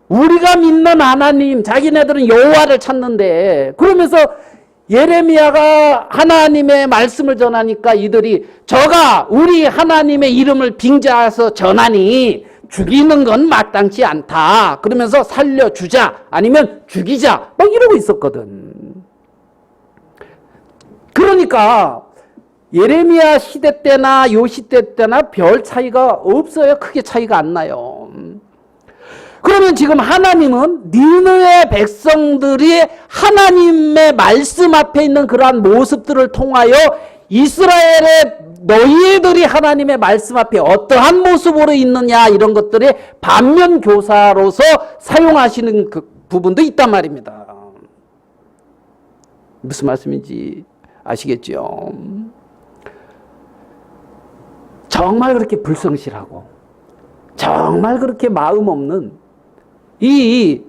우리가 믿는 하나님, 자기네들은 여호와를 찾는데, 그러면서 예레미야가 하나님의 말씀을 전하니까 이들이 저가 우리 하나님의 이름을 빙자해서 전하니 죽이는 건 마땅치 않다. 그러면서 살려주자 아니면 죽이자 막 이러고 있었거든. 그러니까 예레미야 시대 때나 요 시대 때나 별 차이가 없어요. 크게 차이가 안 나요. 그러면 지금 하나님은 니느웨 백성들이 하나님의 말씀 앞에 있는 그러한 모습들을 통하여 이스라엘의 너희들이 하나님의 말씀 앞에 어떠한 모습으로 있느냐 이런 것들의 반면 교사로서 사용하시는 그 부분도 있단 말입니다. 무슨 말씀인지 아시겠죠? 정말 그렇게 불성실하고 정말 그렇게 마음 없는 이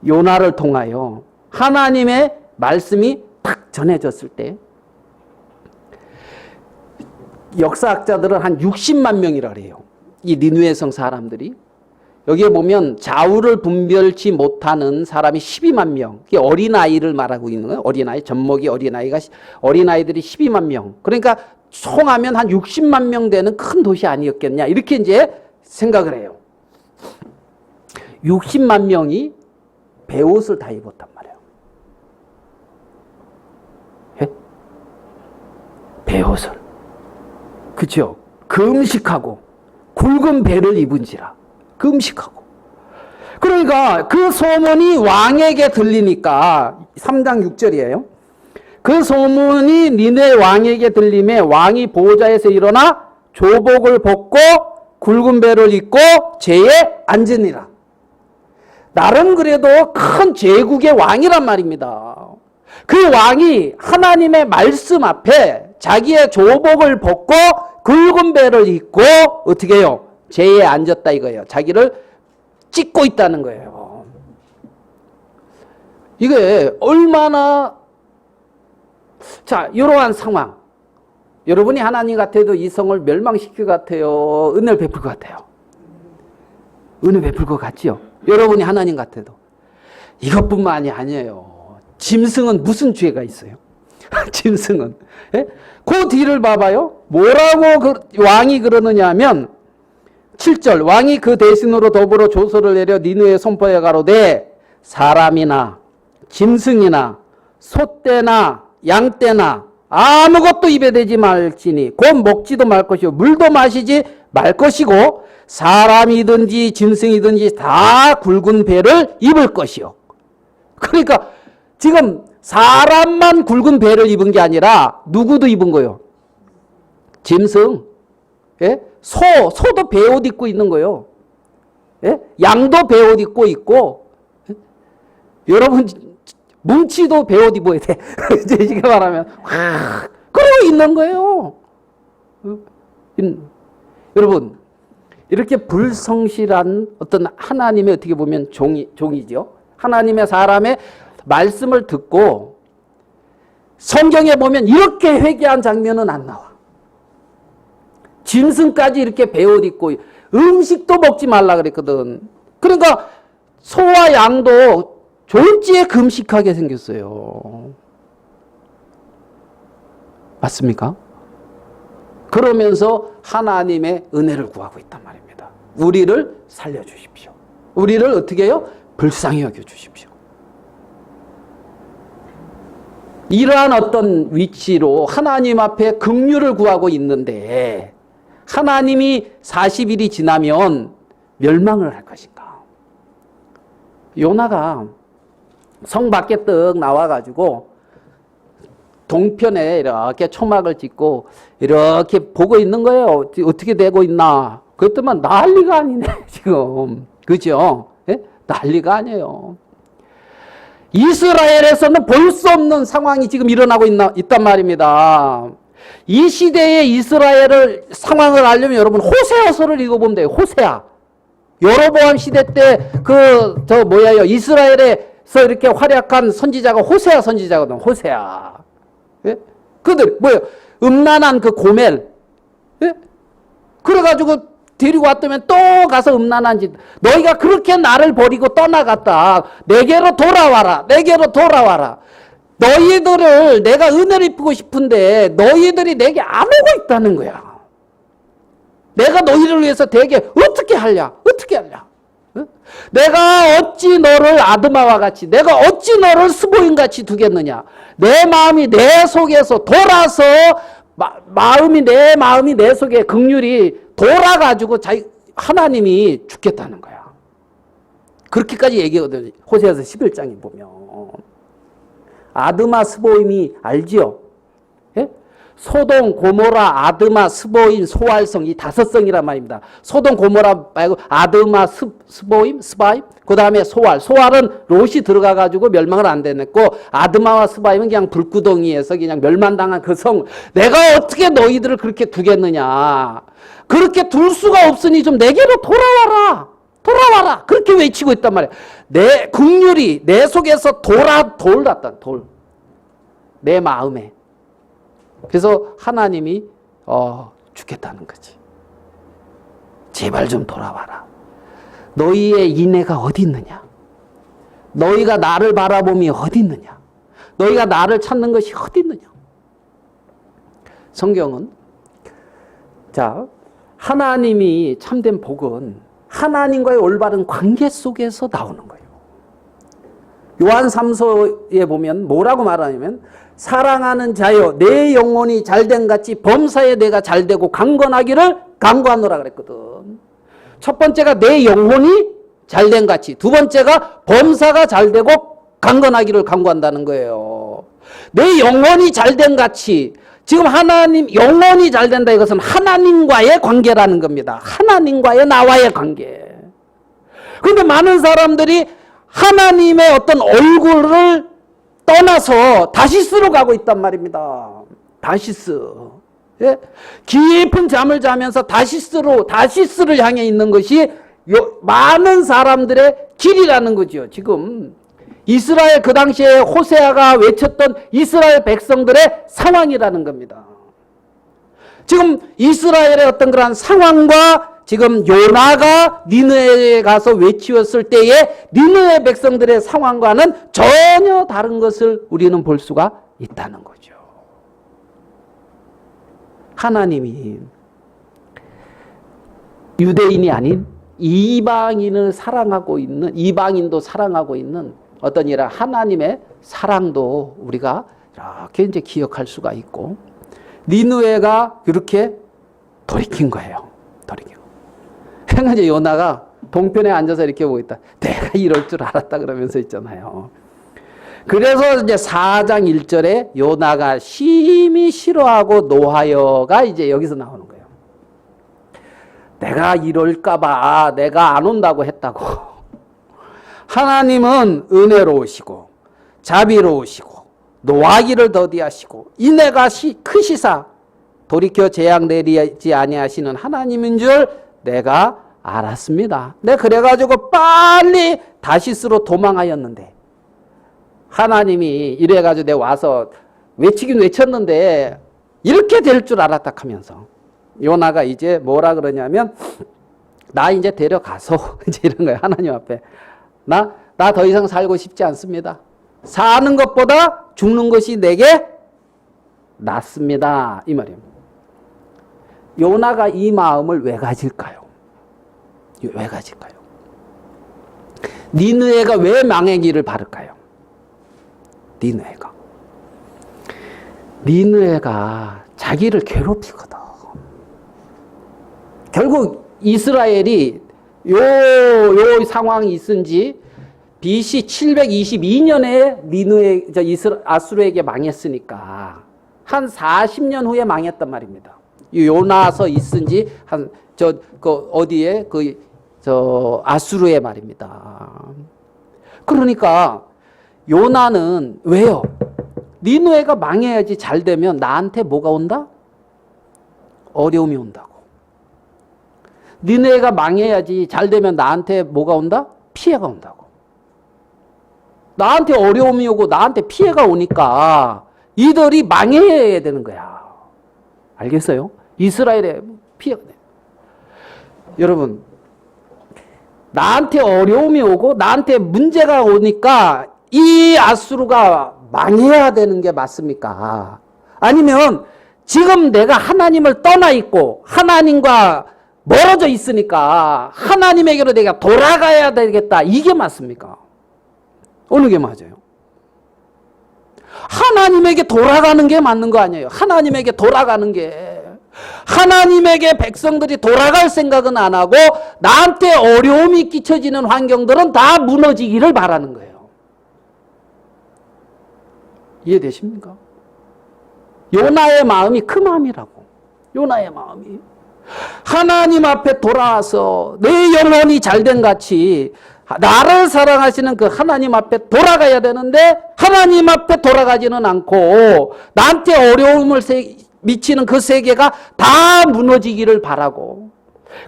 요나를 통하여 하나님의 말씀이 딱 전해졌을 때 역사학자들은 한 60만 명이라 그래요. 이 니느웨 성 사람들이. 여기에 보면 자우를 분별치 못하는 사람이 12만 명. 이게 어린아이를 말하고 있는 거예요. 어린아이, 젖먹이 어린아이들이 12만 명. 그러니까 총하면 한 60만 명 되는 큰 도시 아니었겠냐. 이렇게 이제 생각을 해요. 60만 명이 베옷을 다 입었단 말이에요. 예? 베옷을. 그죠? 금식하고 굵은 배를 입은지라. 금식하고. 그러니까 그 소문이 왕에게 들리니까 3장 6절이에요. 그 소문이 니네 왕에게 들림에 왕이 보좌에서 일어나 조복을 벗고 굵은 배를 입고 제에 앉으니라. 나름 그래도 큰 제국의 왕이란 말입니다. 그 왕이 하나님의 말씀 앞에 자기의 조복을 벗고 굵은 배를 입고 어떻게 해요? 제에 앉았다 이거예요. 자기를 찍고 있다는 거예요. 이게 얼마나, 자, 이러한 상황. 여러분이 하나님 같아도 이 성을 멸망시킬 것 같아요? 은혜를 베풀 것 같아요? 은혜 베풀 것 같지요? 여러분이 하나님 같아도. 이것뿐만이 아니에요. 짐승은 무슨 죄가 있어요? 짐승은. 예? 그 뒤를 봐봐요. 뭐라고 왕이 그러느냐 하면 7절 왕이 그 대신으로 더불어 조서를 내려 니느웨에 선포해 가로되 사람이나 짐승이나 소떼나 양떼나 아무것도 입에 대지 말지니 곧 먹지도 말 것이요 물도 마시지 말 것이고 사람이든지 짐승이든지 다 굵은 배를 입을 것이요. 그러니까 지금 사람만 굵은 배를 입은 게 아니라 누구도 입은 거예요. 짐승, 예? 소도 배옷 입고 있는 거예요. 예? 양도 배옷 입고 있고, 예? 여러분 뭉치도 배옷 입어야 돼. 이제 이게 말하면 그러고 있는 거예요. 여러분 이렇게 불성실한 어떤 하나님의 어떻게 보면 종이죠. 하나님의 사람의 말씀을 듣고 성경에 보면 이렇게 회개한 장면은 안 나와. 짐승까지 이렇게 배옷 입고 음식도 먹지 말라 그랬거든. 그러니까 소와 양도 졸지에 금식하게 생겼어요. 맞습니까? 그러면서 하나님의 은혜를 구하고 있단 말입니다. 우리를 살려주십시오. 우리를 어떻게 해요? 불쌍히 여겨주십시오. 이러한 어떤 위치로 하나님 앞에 긍휼을 구하고 있는데 하나님이 40일이 지나면 멸망을 할 것인가? 요나가 성 밖에 떡 나와가지고 동편에 이렇게 초막을 짓고 이렇게 보고 있는 거예요. 어떻게 되고 있나? 그랬더만 난리가 아니네 지금. 그죠? 예? 난리가 아니에요. 이스라엘에서는 볼 수 없는 상황이 지금 일어나고 있단 말입니다. 이 시대의 이스라엘을 상황을 알려면 여러분 호세아서를 읽어보면 돼요. 호세아. 여로보암 시대 때 이스라엘에서 이렇게 활약한 선지자가 호세아 선지자거든. 호세아. 예? 그들 뭐예요? 음란한 그 고멜. 예? 그래가지고 데리고 왔다면 또 가서 음란한 짓. 너희가 그렇게 나를 버리고 떠나갔다. 내게로 돌아와라. 내게로 돌아와라. 너희들을 내가 은혜를 입히고 싶은데 너희들이 내게 안 오고 있다는 거야. 내가 너희를 위해서 되게 어떻게 하랴? 어떻게 하랴? 응? 내가 어찌 너를 아드마와 같이 내가 어찌 너를 스보임같이 두겠느냐? 내 마음이 내 속에서 돌아서 내 마음이 내 속에 긍휼이 돌아가지고 하나님이 죽겠다는 거야. 그렇게까지 얘기하거든요. 호세아서 11장에 보면. 아드마 스보임이 알지요? 예? 소돔, 고모라, 아드마, 스보임, 소알성 이 5성이란 말입니다. 소돔, 고모라 말고 아드마, 스보임, 스바임 그 다음에 소알. 소알은 롯이 들어가가지고 멸망을 안 됐고 아드마와 스바임은 그냥 불구덩이에서 그냥 멸망당한 그 성. 내가 어떻게 너희들을 그렇게 두겠느냐. 그렇게 둘 수가 없으니 좀 내게로 돌아와라. 돌아와라. 그렇게 외치고 있단 말이야. 내 긍휼이 내 속에서 돌았다. 돌. 내 마음에. 그래서 하나님이 죽겠다는 거지. 제발 좀 돌아와라. 너희의 인애가 어디 있느냐? 너희가 나를 바라봄이 어디 있느냐? 너희가 나를 찾는 것이 어디 있느냐? 성경은 하나님이 참된 복은 하나님과의 올바른 관계 속에서 나오는 거예요. 요한 3서에 보면 뭐라고 말하냐면 사랑하는 자여 내 영혼이 잘된 같이 범사에 내가 잘되고 강건하기를 강구하노라 그랬거든. 첫 번째가 내 영혼이 잘된 같이, 두 번째가 범사가 잘되고 강건하기를 강구한다는 거예요. 내 영혼이 잘된 같이, 지금 하나님 영혼이 잘된다 이것은 하나님과의 관계라는 겁니다. 하나님과의 나와의 관계. 그런데 많은 사람들이 하나님의 어떤 얼굴을 떠나서 다시스로 가고 있단 말입니다. 다시스. 예? 깊은 잠을 자면서 다시스를 향해 있는 것이 많은 사람들의 길이라는 거죠. 지금 이스라엘 그 당시에 호세아가 외쳤던 이스라엘 백성들의 상황이라는 겁니다. 지금 이스라엘의 어떤 그런 상황과 지금 요나가 니느웨에 가서 외치었을 때의 니느웨 백성들의 상황과는 전혀 다른 것을 우리는 볼 수가 있다는 거죠. 하나님이 유대인이 아닌 이방인을 사랑하고 있는, 이방인도 사랑하고 있는 어떤 이런 하나님의 사랑도 우리가 이렇게 이제 기억할 수가 있고, 니느웨가 그렇게 돌이킨 거예요. 돌이키고. 그러니까 요나가 동편에 앉아서 이렇게 보고 있다. 내가 이럴 줄 알았다 그러면서 있잖아요. 그래서 이제 4장 1절에 요나가 심히 싫어하고 노하여가 이제 여기서 나오는 거예요. 내가 이럴까봐 내가 안 온다고 했다고. 하나님은 은혜로우시고 자비로우시고 노하기를 더디하시고 인애가 크시사 돌이켜 재앙 내리지 아니하시는 하나님인 줄 내가 알았습니다. 내가 그래가지고 빨리 다시스로 도망하였는데 하나님이 이래가지고 내가 와서 외치긴 외쳤는데 이렇게 될 줄 알았다 하면서 요나가 이제 뭐라 그러냐면 나 이제 데려가서 이제 이런 거예요. 하나님 앞에 나 더 이상 살고 싶지 않습니다. 사는 것보다 죽는 것이 내게 낫습니다. 이 말이에요. 요나가 이 마음을 왜 가질까요? 왜 가질까요? 니느웨가 왜 망의 바를까요? 니느웨가 자기를 괴롭히거든. 결국 이스라엘이 요 상황이 있은지 BC 722년에 니느웨 아수르에게 망했으니까 한 40년 후에 망했단 말입니다. 요나서 있은지 어디에 아수르에 말입니다. 그러니까 요나는 왜요? 니느웨가 망해야지 잘 되면 나한테 뭐가 온다? 어려움이 온다고. 니느웨가 망해야지 잘 되면 나한테 뭐가 온다? 피해가 온다고. 나한테 어려움이 오고 나한테 피해가 오니까 이들이 망해야 되는 거야. 알겠어요? 이스라엘에 피해가 돼. 여러분, 나한테 어려움이 오고 나한테 문제가 오니까 이 아수르가 망해야 되는 게 맞습니까? 아니면 지금 내가 하나님을 떠나 있고 하나님과 멀어져 있으니까 하나님에게로 내가 돌아가야 되겠다. 이게 맞습니까? 어느 게 맞아요? 하나님에게 돌아가는 게 맞는 거 아니에요. 하나님에게 돌아가는 게. 하나님에게 백성들이 돌아갈 생각은 안 하고 나한테 어려움이 끼쳐지는 환경들은 다 무너지기를 바라는 거예요. 이해되십니까? 요나의 마음이 그 마음이라고. 요나의 마음이. 하나님 앞에 돌아와서 내 영혼이 잘된 같이 나를 사랑하시는 그 하나님 앞에 돌아가야 되는데 하나님 앞에 돌아가지는 않고 나한테 어려움을 미치는 그 세계가 다 무너지기를 바라고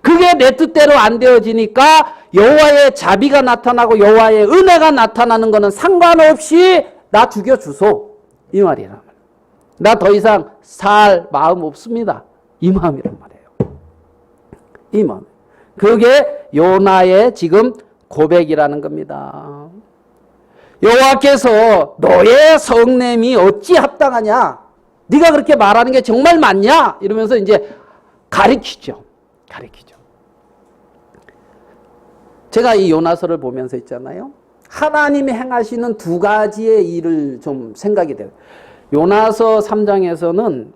그게 내 뜻대로 안 되어지니까 여호와의 자비가 나타나고 여호와의 은혜가 나타나는 것은 상관없이 나 죽여주소. 이 말이란 말이에요. 나 더 이상 살 마음 없습니다. 이 마음이란 말이에요. 이 마음. 그게 요나의 지금 고백이라는 겁니다. 여호와께서 너의 성냄이 어찌 합당하냐? 네가 그렇게 말하는 게 정말 맞냐? 이러면서 이제 가리키죠. 제가 이 요나서를 보면서 있잖아요. 하나님이 행하시는 두 가지의 일을 좀 생각이 돼요. 요나서 3장에서는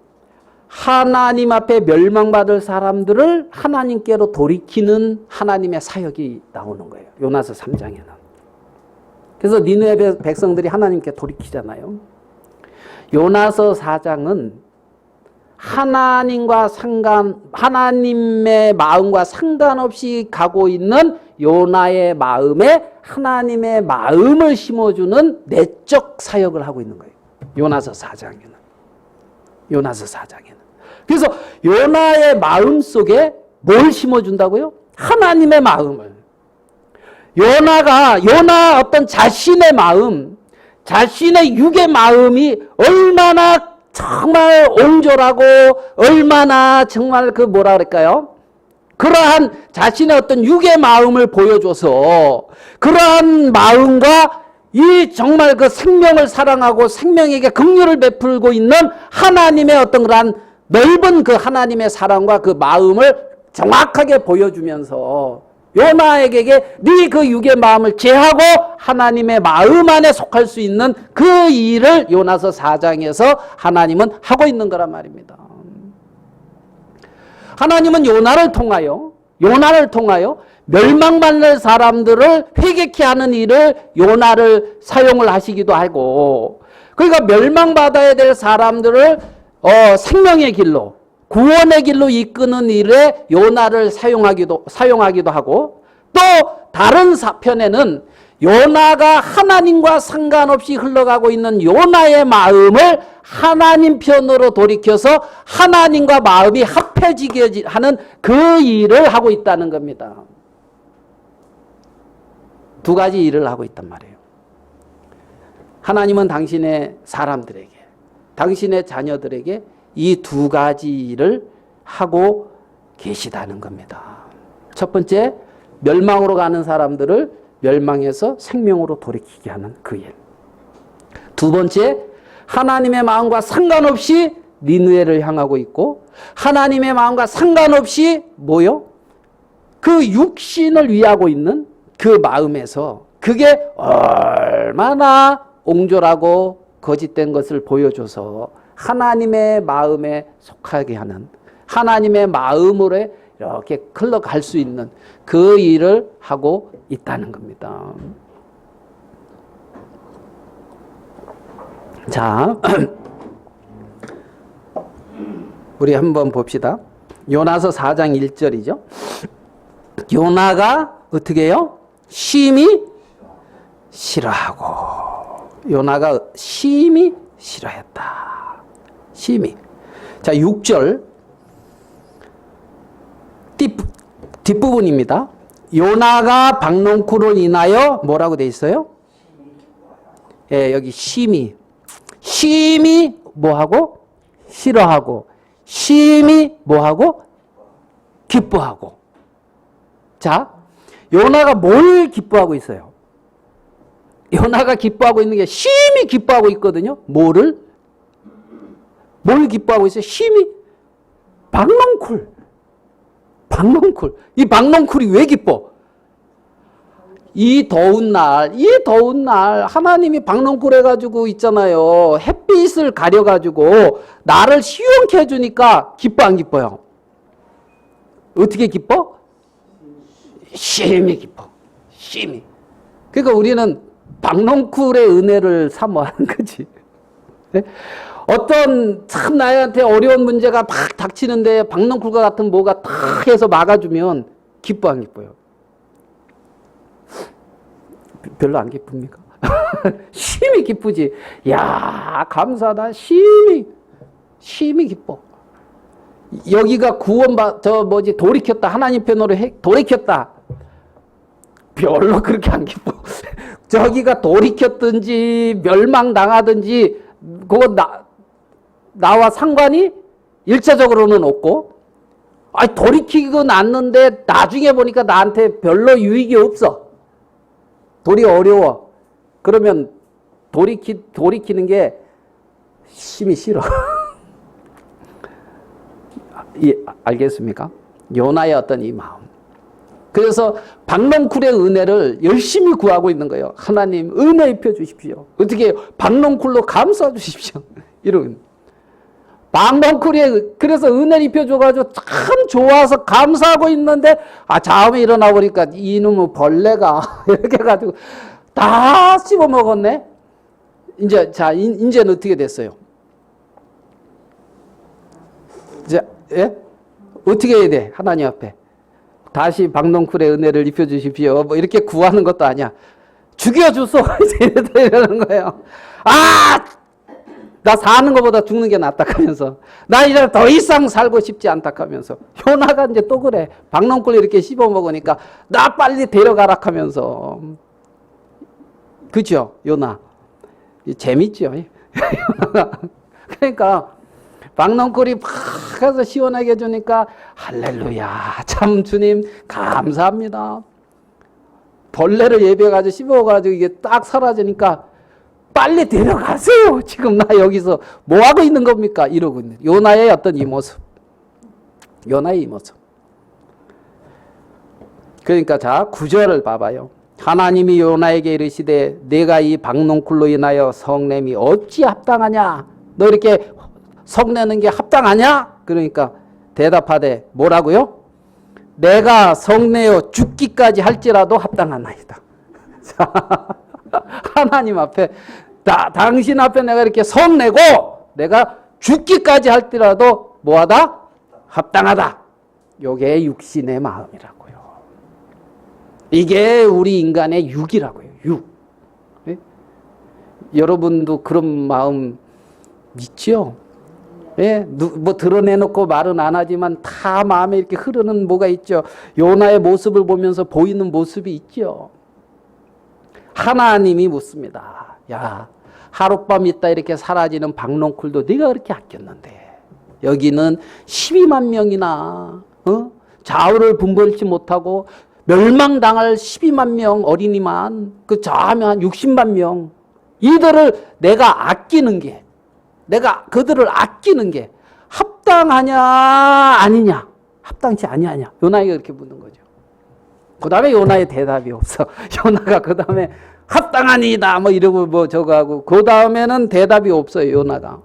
하나님 앞에 멸망받을 사람들을 하나님께로 돌이키는 하나님의 사역이 나오는 거예요. 요나서 3장에는. 그래서 니느웨 백성들이 하나님께 돌이키잖아요. 요나서 4장은 하나님의 마음과 상관없이 가고 있는 요나의 마음에 하나님의 마음을 심어주는 내적 사역을 하고 있는 거예요. 요나서 4장에는. 그래서 요나의 마음 속에 뭘 심어준다고요? 하나님의 마음을. 요나 어떤 자신의 마음, 자신의 육의 마음이 얼마나 정말 옹졸하고 얼마나 정말 뭐라 그럴까요? 그러한 자신의 어떤 육의 마음을 보여줘서 그러한 마음과 이 정말 그 생명을 사랑하고 생명에게 긍휼을 베풀고 있는 하나님의 어떤 그러한 넓은 그 하나님의 사랑과 그 마음을 정확하게 보여주면서 요나에게 네 그 육의 마음을 제하고 하나님의 마음 안에 속할 수 있는 그 일을 요나서 4장에서 하나님은 하고 있는 거란 말입니다. 하나님은 요나를 통하여 멸망받는 사람들을 회개케 하는 일을 요나를 사용을 하시기도 하고, 그러니까 멸망받아야 될 사람들을 생명의 길로, 구원의 길로 이끄는 일에 요나를 사용하기도 하고, 또 다른 편에는 요나가 하나님과 상관없이 흘러가고 있는 요나의 마음을 하나님 편으로 돌이켜서 하나님과 마음이 합해지게 하는 그 일을 하고 있다는 겁니다. 두 가지 일을 하고 있단 말이에요. 하나님은 당신의 사람들에게, 당신의 자녀들에게 이 두 가지 일을 하고 계시다는 겁니다. 첫 번째, 멸망으로 가는 사람들을 멸망에서 생명으로 돌이키게 하는 그 일. 두 번째, 하나님의 마음과 상관없이 니느웨를 향하고 있고, 하나님의 마음과 상관없이 그 육신을 위하고 있는 그 마음에서 그게 얼마나 옹졸하고 거짓된 것을 보여줘서 하나님의 마음에 속하게 하는, 하나님의 마음으로 이렇게 흘러갈 수 있는 그 일을 하고 있다는 겁니다. 자, 우리 한번 봅시다. 요나서 4장 1절이죠. 요나가 어떻게 해요? 심히 싫어하고. 요나가 심히 싫어했다. 심히. 자, 6절 뒷부분입니다. 요나가 박농쿨을 인하여 뭐라고 돼 있어요? 예, 여기 심히 뭐하고? 싫어하고, 심히 뭐하고? 기뻐하고. 자, 요나가 뭘 기뻐하고 있어요? 요나가 기뻐하고 있는 게 심히 기뻐하고 있거든요. 뭘 기뻐하고 있어요? 심히 박농쿨. 이 박농쿨이 왜 기뻐? 이 더운 날 하나님이 박농쿨 해가지고 있잖아요. 햇빛을 가려가지고 나를 시원케 해주니까 기뻐 안 기뻐요? 어떻게 기뻐? 심히 기뻐. 심히. 그러니까 우리는 박농쿨의 은혜를 사모하는 거지. 네? 어떤 참 나한테 어려운 문제가 막 닥치는데 박농쿨과 같은 뭐가 탁 해서 막아주면 기뻐 안 기뻐요? 별로 안 기쁩니까? 심히 기쁘지. 야, 감사하다. 심히 기뻐. 여기가 돌이켰다. 하나님 편으로 돌이켰다. 별로 그렇게 안 기뻐. 저기가 돌이켰든지 멸망당하든지 그거 나와 상관이 일차적으로는 없고, 돌이키고 났는데 나중에 보니까 나한테 별로 유익이 없어. 돌이 어려워. 그러면 돌이키는 게 심히 싫어. 알겠습니까? 요나의 어떤 이 마음. 그래서 박농쿨의 은혜를 열심히 구하고 있는 거예요. 하나님 은혜 입혀 주십시오. 어떻게 박농쿨로 감싸 주십시오. 이런. 박농쿨이 그래서 은혜를 입혀 줘가지고 참 좋아서 감사하고 있는데 자음에 일어나 보니까 이놈의 벌레가 이렇게 해가지고 다 씹어 먹었네. 이제는 어떻게 됐어요? 예? 어떻게 해야 돼? 하나님 앞에. 다시 박농쿨의 은혜를 입혀 주십시오. 뭐 이렇게 구하는 것도 아니야. 죽여주소. 이러는 거예요. 나 사는 것보다 죽는 게 낫다 하면서. 나 이제 더 이상 살고 싶지 않다 하면서. 요나가 이제 또 그래. 박농쿨 이렇게 씹어 먹으니까 나 빨리 데려가라 하면서. 그죠? 요나. 재밌죠? 그러니까 박농쿨이 막 해서 시원하게 해주니까 할렐루야. 참 주님 감사합니다. 벌레를 예배해가지고 씹어가지고 이게 딱 사라지니까 빨리 데려가세요. 지금 나 여기서 뭐하고 있는 겁니까? 이러고 있는 요나의 어떤 이 모습. 요나의 이 모습. 그러니까 자 9절을 봐봐요. 하나님이 요나에게 이르시되 내가 이 박농쿨로 인하여 성냄이 어찌 합당하냐? 너 이렇게 성내는 게 합당하냐? 그러니까 대답하되 뭐라고요? 내가 성내어 죽기까지 할지라도 합당하나이다. 하나님 앞에 당신 앞에 내가 이렇게 성내고 내가 죽기까지 할지라도 뭐하다? 합당하다. 요게 육신의 마음이라고요. 이게 우리 인간의 육이라고요. 육. 네? 여러분도 그런 마음 있죠? 예? 뭐 드러내놓고 말은 안 하지만 다 마음에 이렇게 흐르는 뭐가 있죠. 요나의 모습을 보면서 보이는 모습이 있죠. 하나님이 묻습니다. 야, 하룻밤 있다 이렇게 사라지는 박농쿨도 네가 그렇게 아꼈는데 여기는 12만 명이나 좌우를 분별치 못하고 멸망당할 12만 명 어린이만 좌하면 한 60만 명 이들을 내가 아끼는 게 내가 그들을 아끼는 게 합당하냐 아니냐? 합당치 아니하냐? 요나에게 그렇게 묻는 거죠. 그 다음에 요나의 대답이 없어. 요나가 그 다음에 합당하니다 뭐 이러고 뭐 저거 하고 그 다음에는 대답이 없어요. 요나가.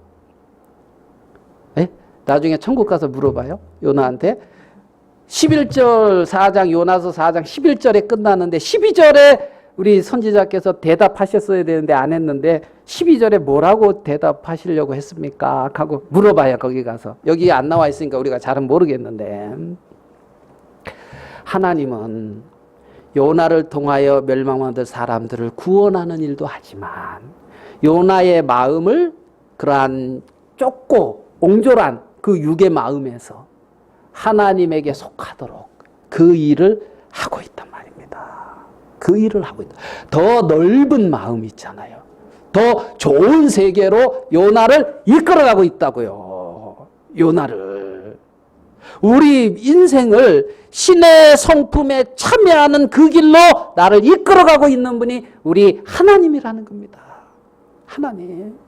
에? 나중에 천국 가서 물어봐요. 요나한테. 11절 4장 요나서 4장 11절에 끝나는데 12절에 우리 선지자께서 대답하셨어야 되는데 안 했는데 12절에 뭐라고 대답하시려고 했습니까? 하고 물어봐요. 거기 가서. 여기 안 나와 있으니까 우리가 잘은 모르겠는데 하나님은 요나를 통하여 멸망받을 사람들을 구원하는 일도 하지만 요나의 마음을 그러한 좁고 옹졸한 그 육의 마음에서 하나님에게 속하도록 그 일을 하고 있단 말입니다. 그 일을 하고 있다. 더 넓은 마음이 있잖아요. 더 좋은 세계로 요나를 이끌어가고 있다고요. 요나를. 우리 인생을 신의 성품에 참여하는 그 길로 나를 이끌어가고 있는 분이 우리 하나님이라는 겁니다. 하나님.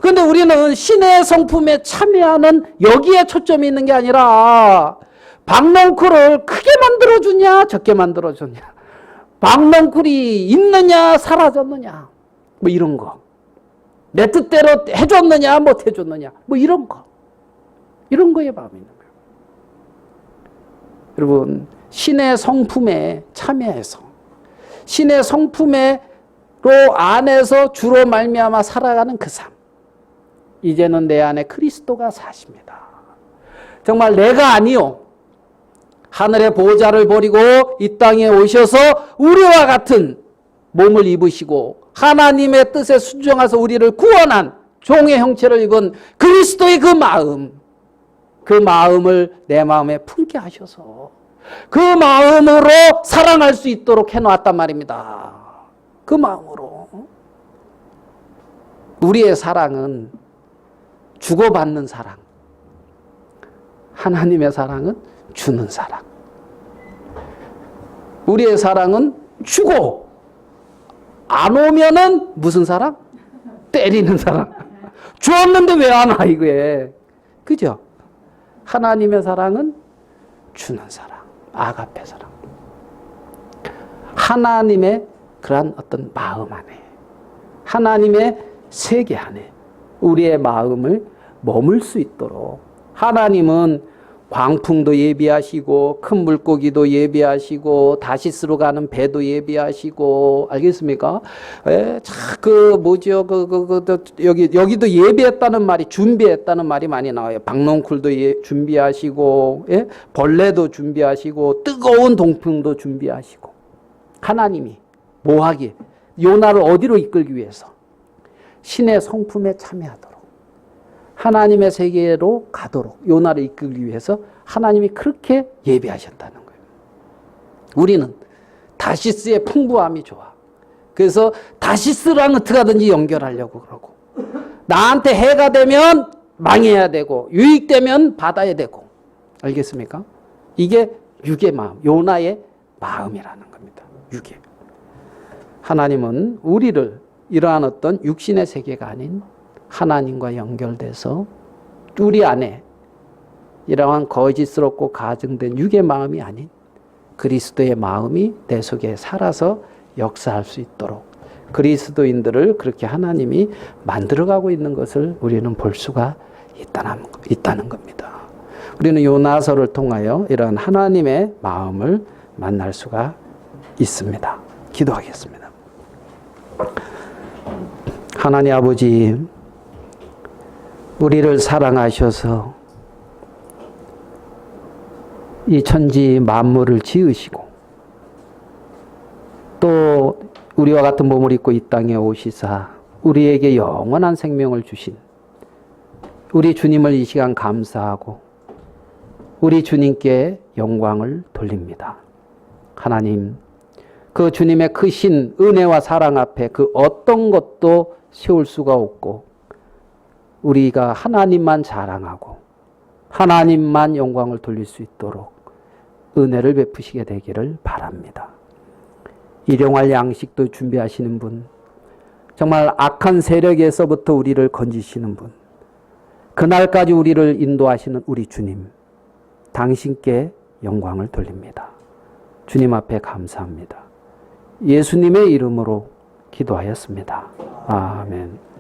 그런데 우리는 신의 성품에 참여하는 여기에 초점이 있는 게 아니라 박농쿨을 크게 만들어주냐 적게 만들어주냐, 박농쿨이 있느냐 사라졌느냐 뭐 이런 거, 내 뜻대로 해줬느냐 못 해줬느냐 뭐 이런 거, 이런 거에 마음이 있는 거예요. 여러분 신의 성품에 참여해서 신의 성품으로 안에서 주로 말미암아 살아가는 그 삶, 이제는 내 안에 그리스도가 사십니다. 정말 내가 아니요 하늘의 보좌를 버리고 이 땅에 오셔서 우리와 같은 몸을 입으시고 하나님의 뜻에 순종해서 우리를 구원한 종의 형체를 입은 그리스도의 그 마음, 그 마음을 내 마음에 품게 하셔서 그 마음으로 사랑할 수 있도록 해놓았단 말입니다. 그 마음으로. 우리의 사랑은 주고받는 사랑. 하나님의 사랑은 주는 사랑. 우리의 사랑은 주고 안 오면은 무슨 사랑? 때리는 사랑. 주었는데 왜 안 와 이거에. 그죠? 하나님의 사랑은 주는 사랑. 아가페 사랑. 하나님의 그러한 어떤 마음 안에, 하나님의 세계 안에 우리의 마음을 머물 수 있도록 하나님은 광풍도 예비하시고 큰 물고기도 예비하시고 다시스로 가는 배도 예비하시고 알겠습니까? 여기도 예비했다는 말이 준비했다는 말이 많이 나와요. 박농쿨도 준비하시고 벌레도 준비하시고 뜨거운 동풍도 준비하시고 하나님이 뭐하기? 요나를 어디로 이끌기 위해서? 신의 성품에 참여하도록 하나님의 세계로 가도록 요나를 이끌기 위해서 하나님이 그렇게 예비하셨다는 거예요. 우리는 다시스의 풍부함이 좋아. 그래서 다시스랑 어떻게 하든지 연결하려고 그러고 나한테 해가 되면 망해야 되고 유익되면 받아야 되고 알겠습니까? 이게 육의 마음, 요나의 마음이라는 겁니다. 육의. 하나님은 우리를 이러한 어떤 육신의 세계가 아닌 하나님과 연결돼서 우리 안에 이러한 거짓스럽고 가증된 육의 마음이 아닌 그리스도의 마음이 내 속에 살아서 역사할 수 있도록 그리스도인들을 그렇게 하나님이 만들어가고 있는 것을 우리는 볼 수가 있다는 겁니다. 우리는 요나서를 통하여 이러한 하나님의 마음을 만날 수가 있습니다. 기도하겠습니다. 하나님 아버지, 우리를 사랑하셔서 이 천지 만물을 지으시고 또 우리와 같은 몸을 입고 이 땅에 오시사 우리에게 영원한 생명을 주신 우리 주님을 이 시간 감사하고 우리 주님께 영광을 돌립니다. 하나님, 그 주님의 크신 은혜와 사랑 앞에 그 어떤 것도 세울 수가 없고 우리가 하나님만 자랑하고 하나님만 영광을 돌릴 수 있도록 은혜를 베푸시게 되기를 바랍니다. 일용할 양식도 준비하시는 분, 정말 악한 세력에서부터 우리를 건지시는 분, 그날까지 우리를 인도하시는 우리 주님, 당신께 영광을 돌립니다. 주님 앞에 감사합니다. 예수님의 이름으로 기도하였습니다. 아멘.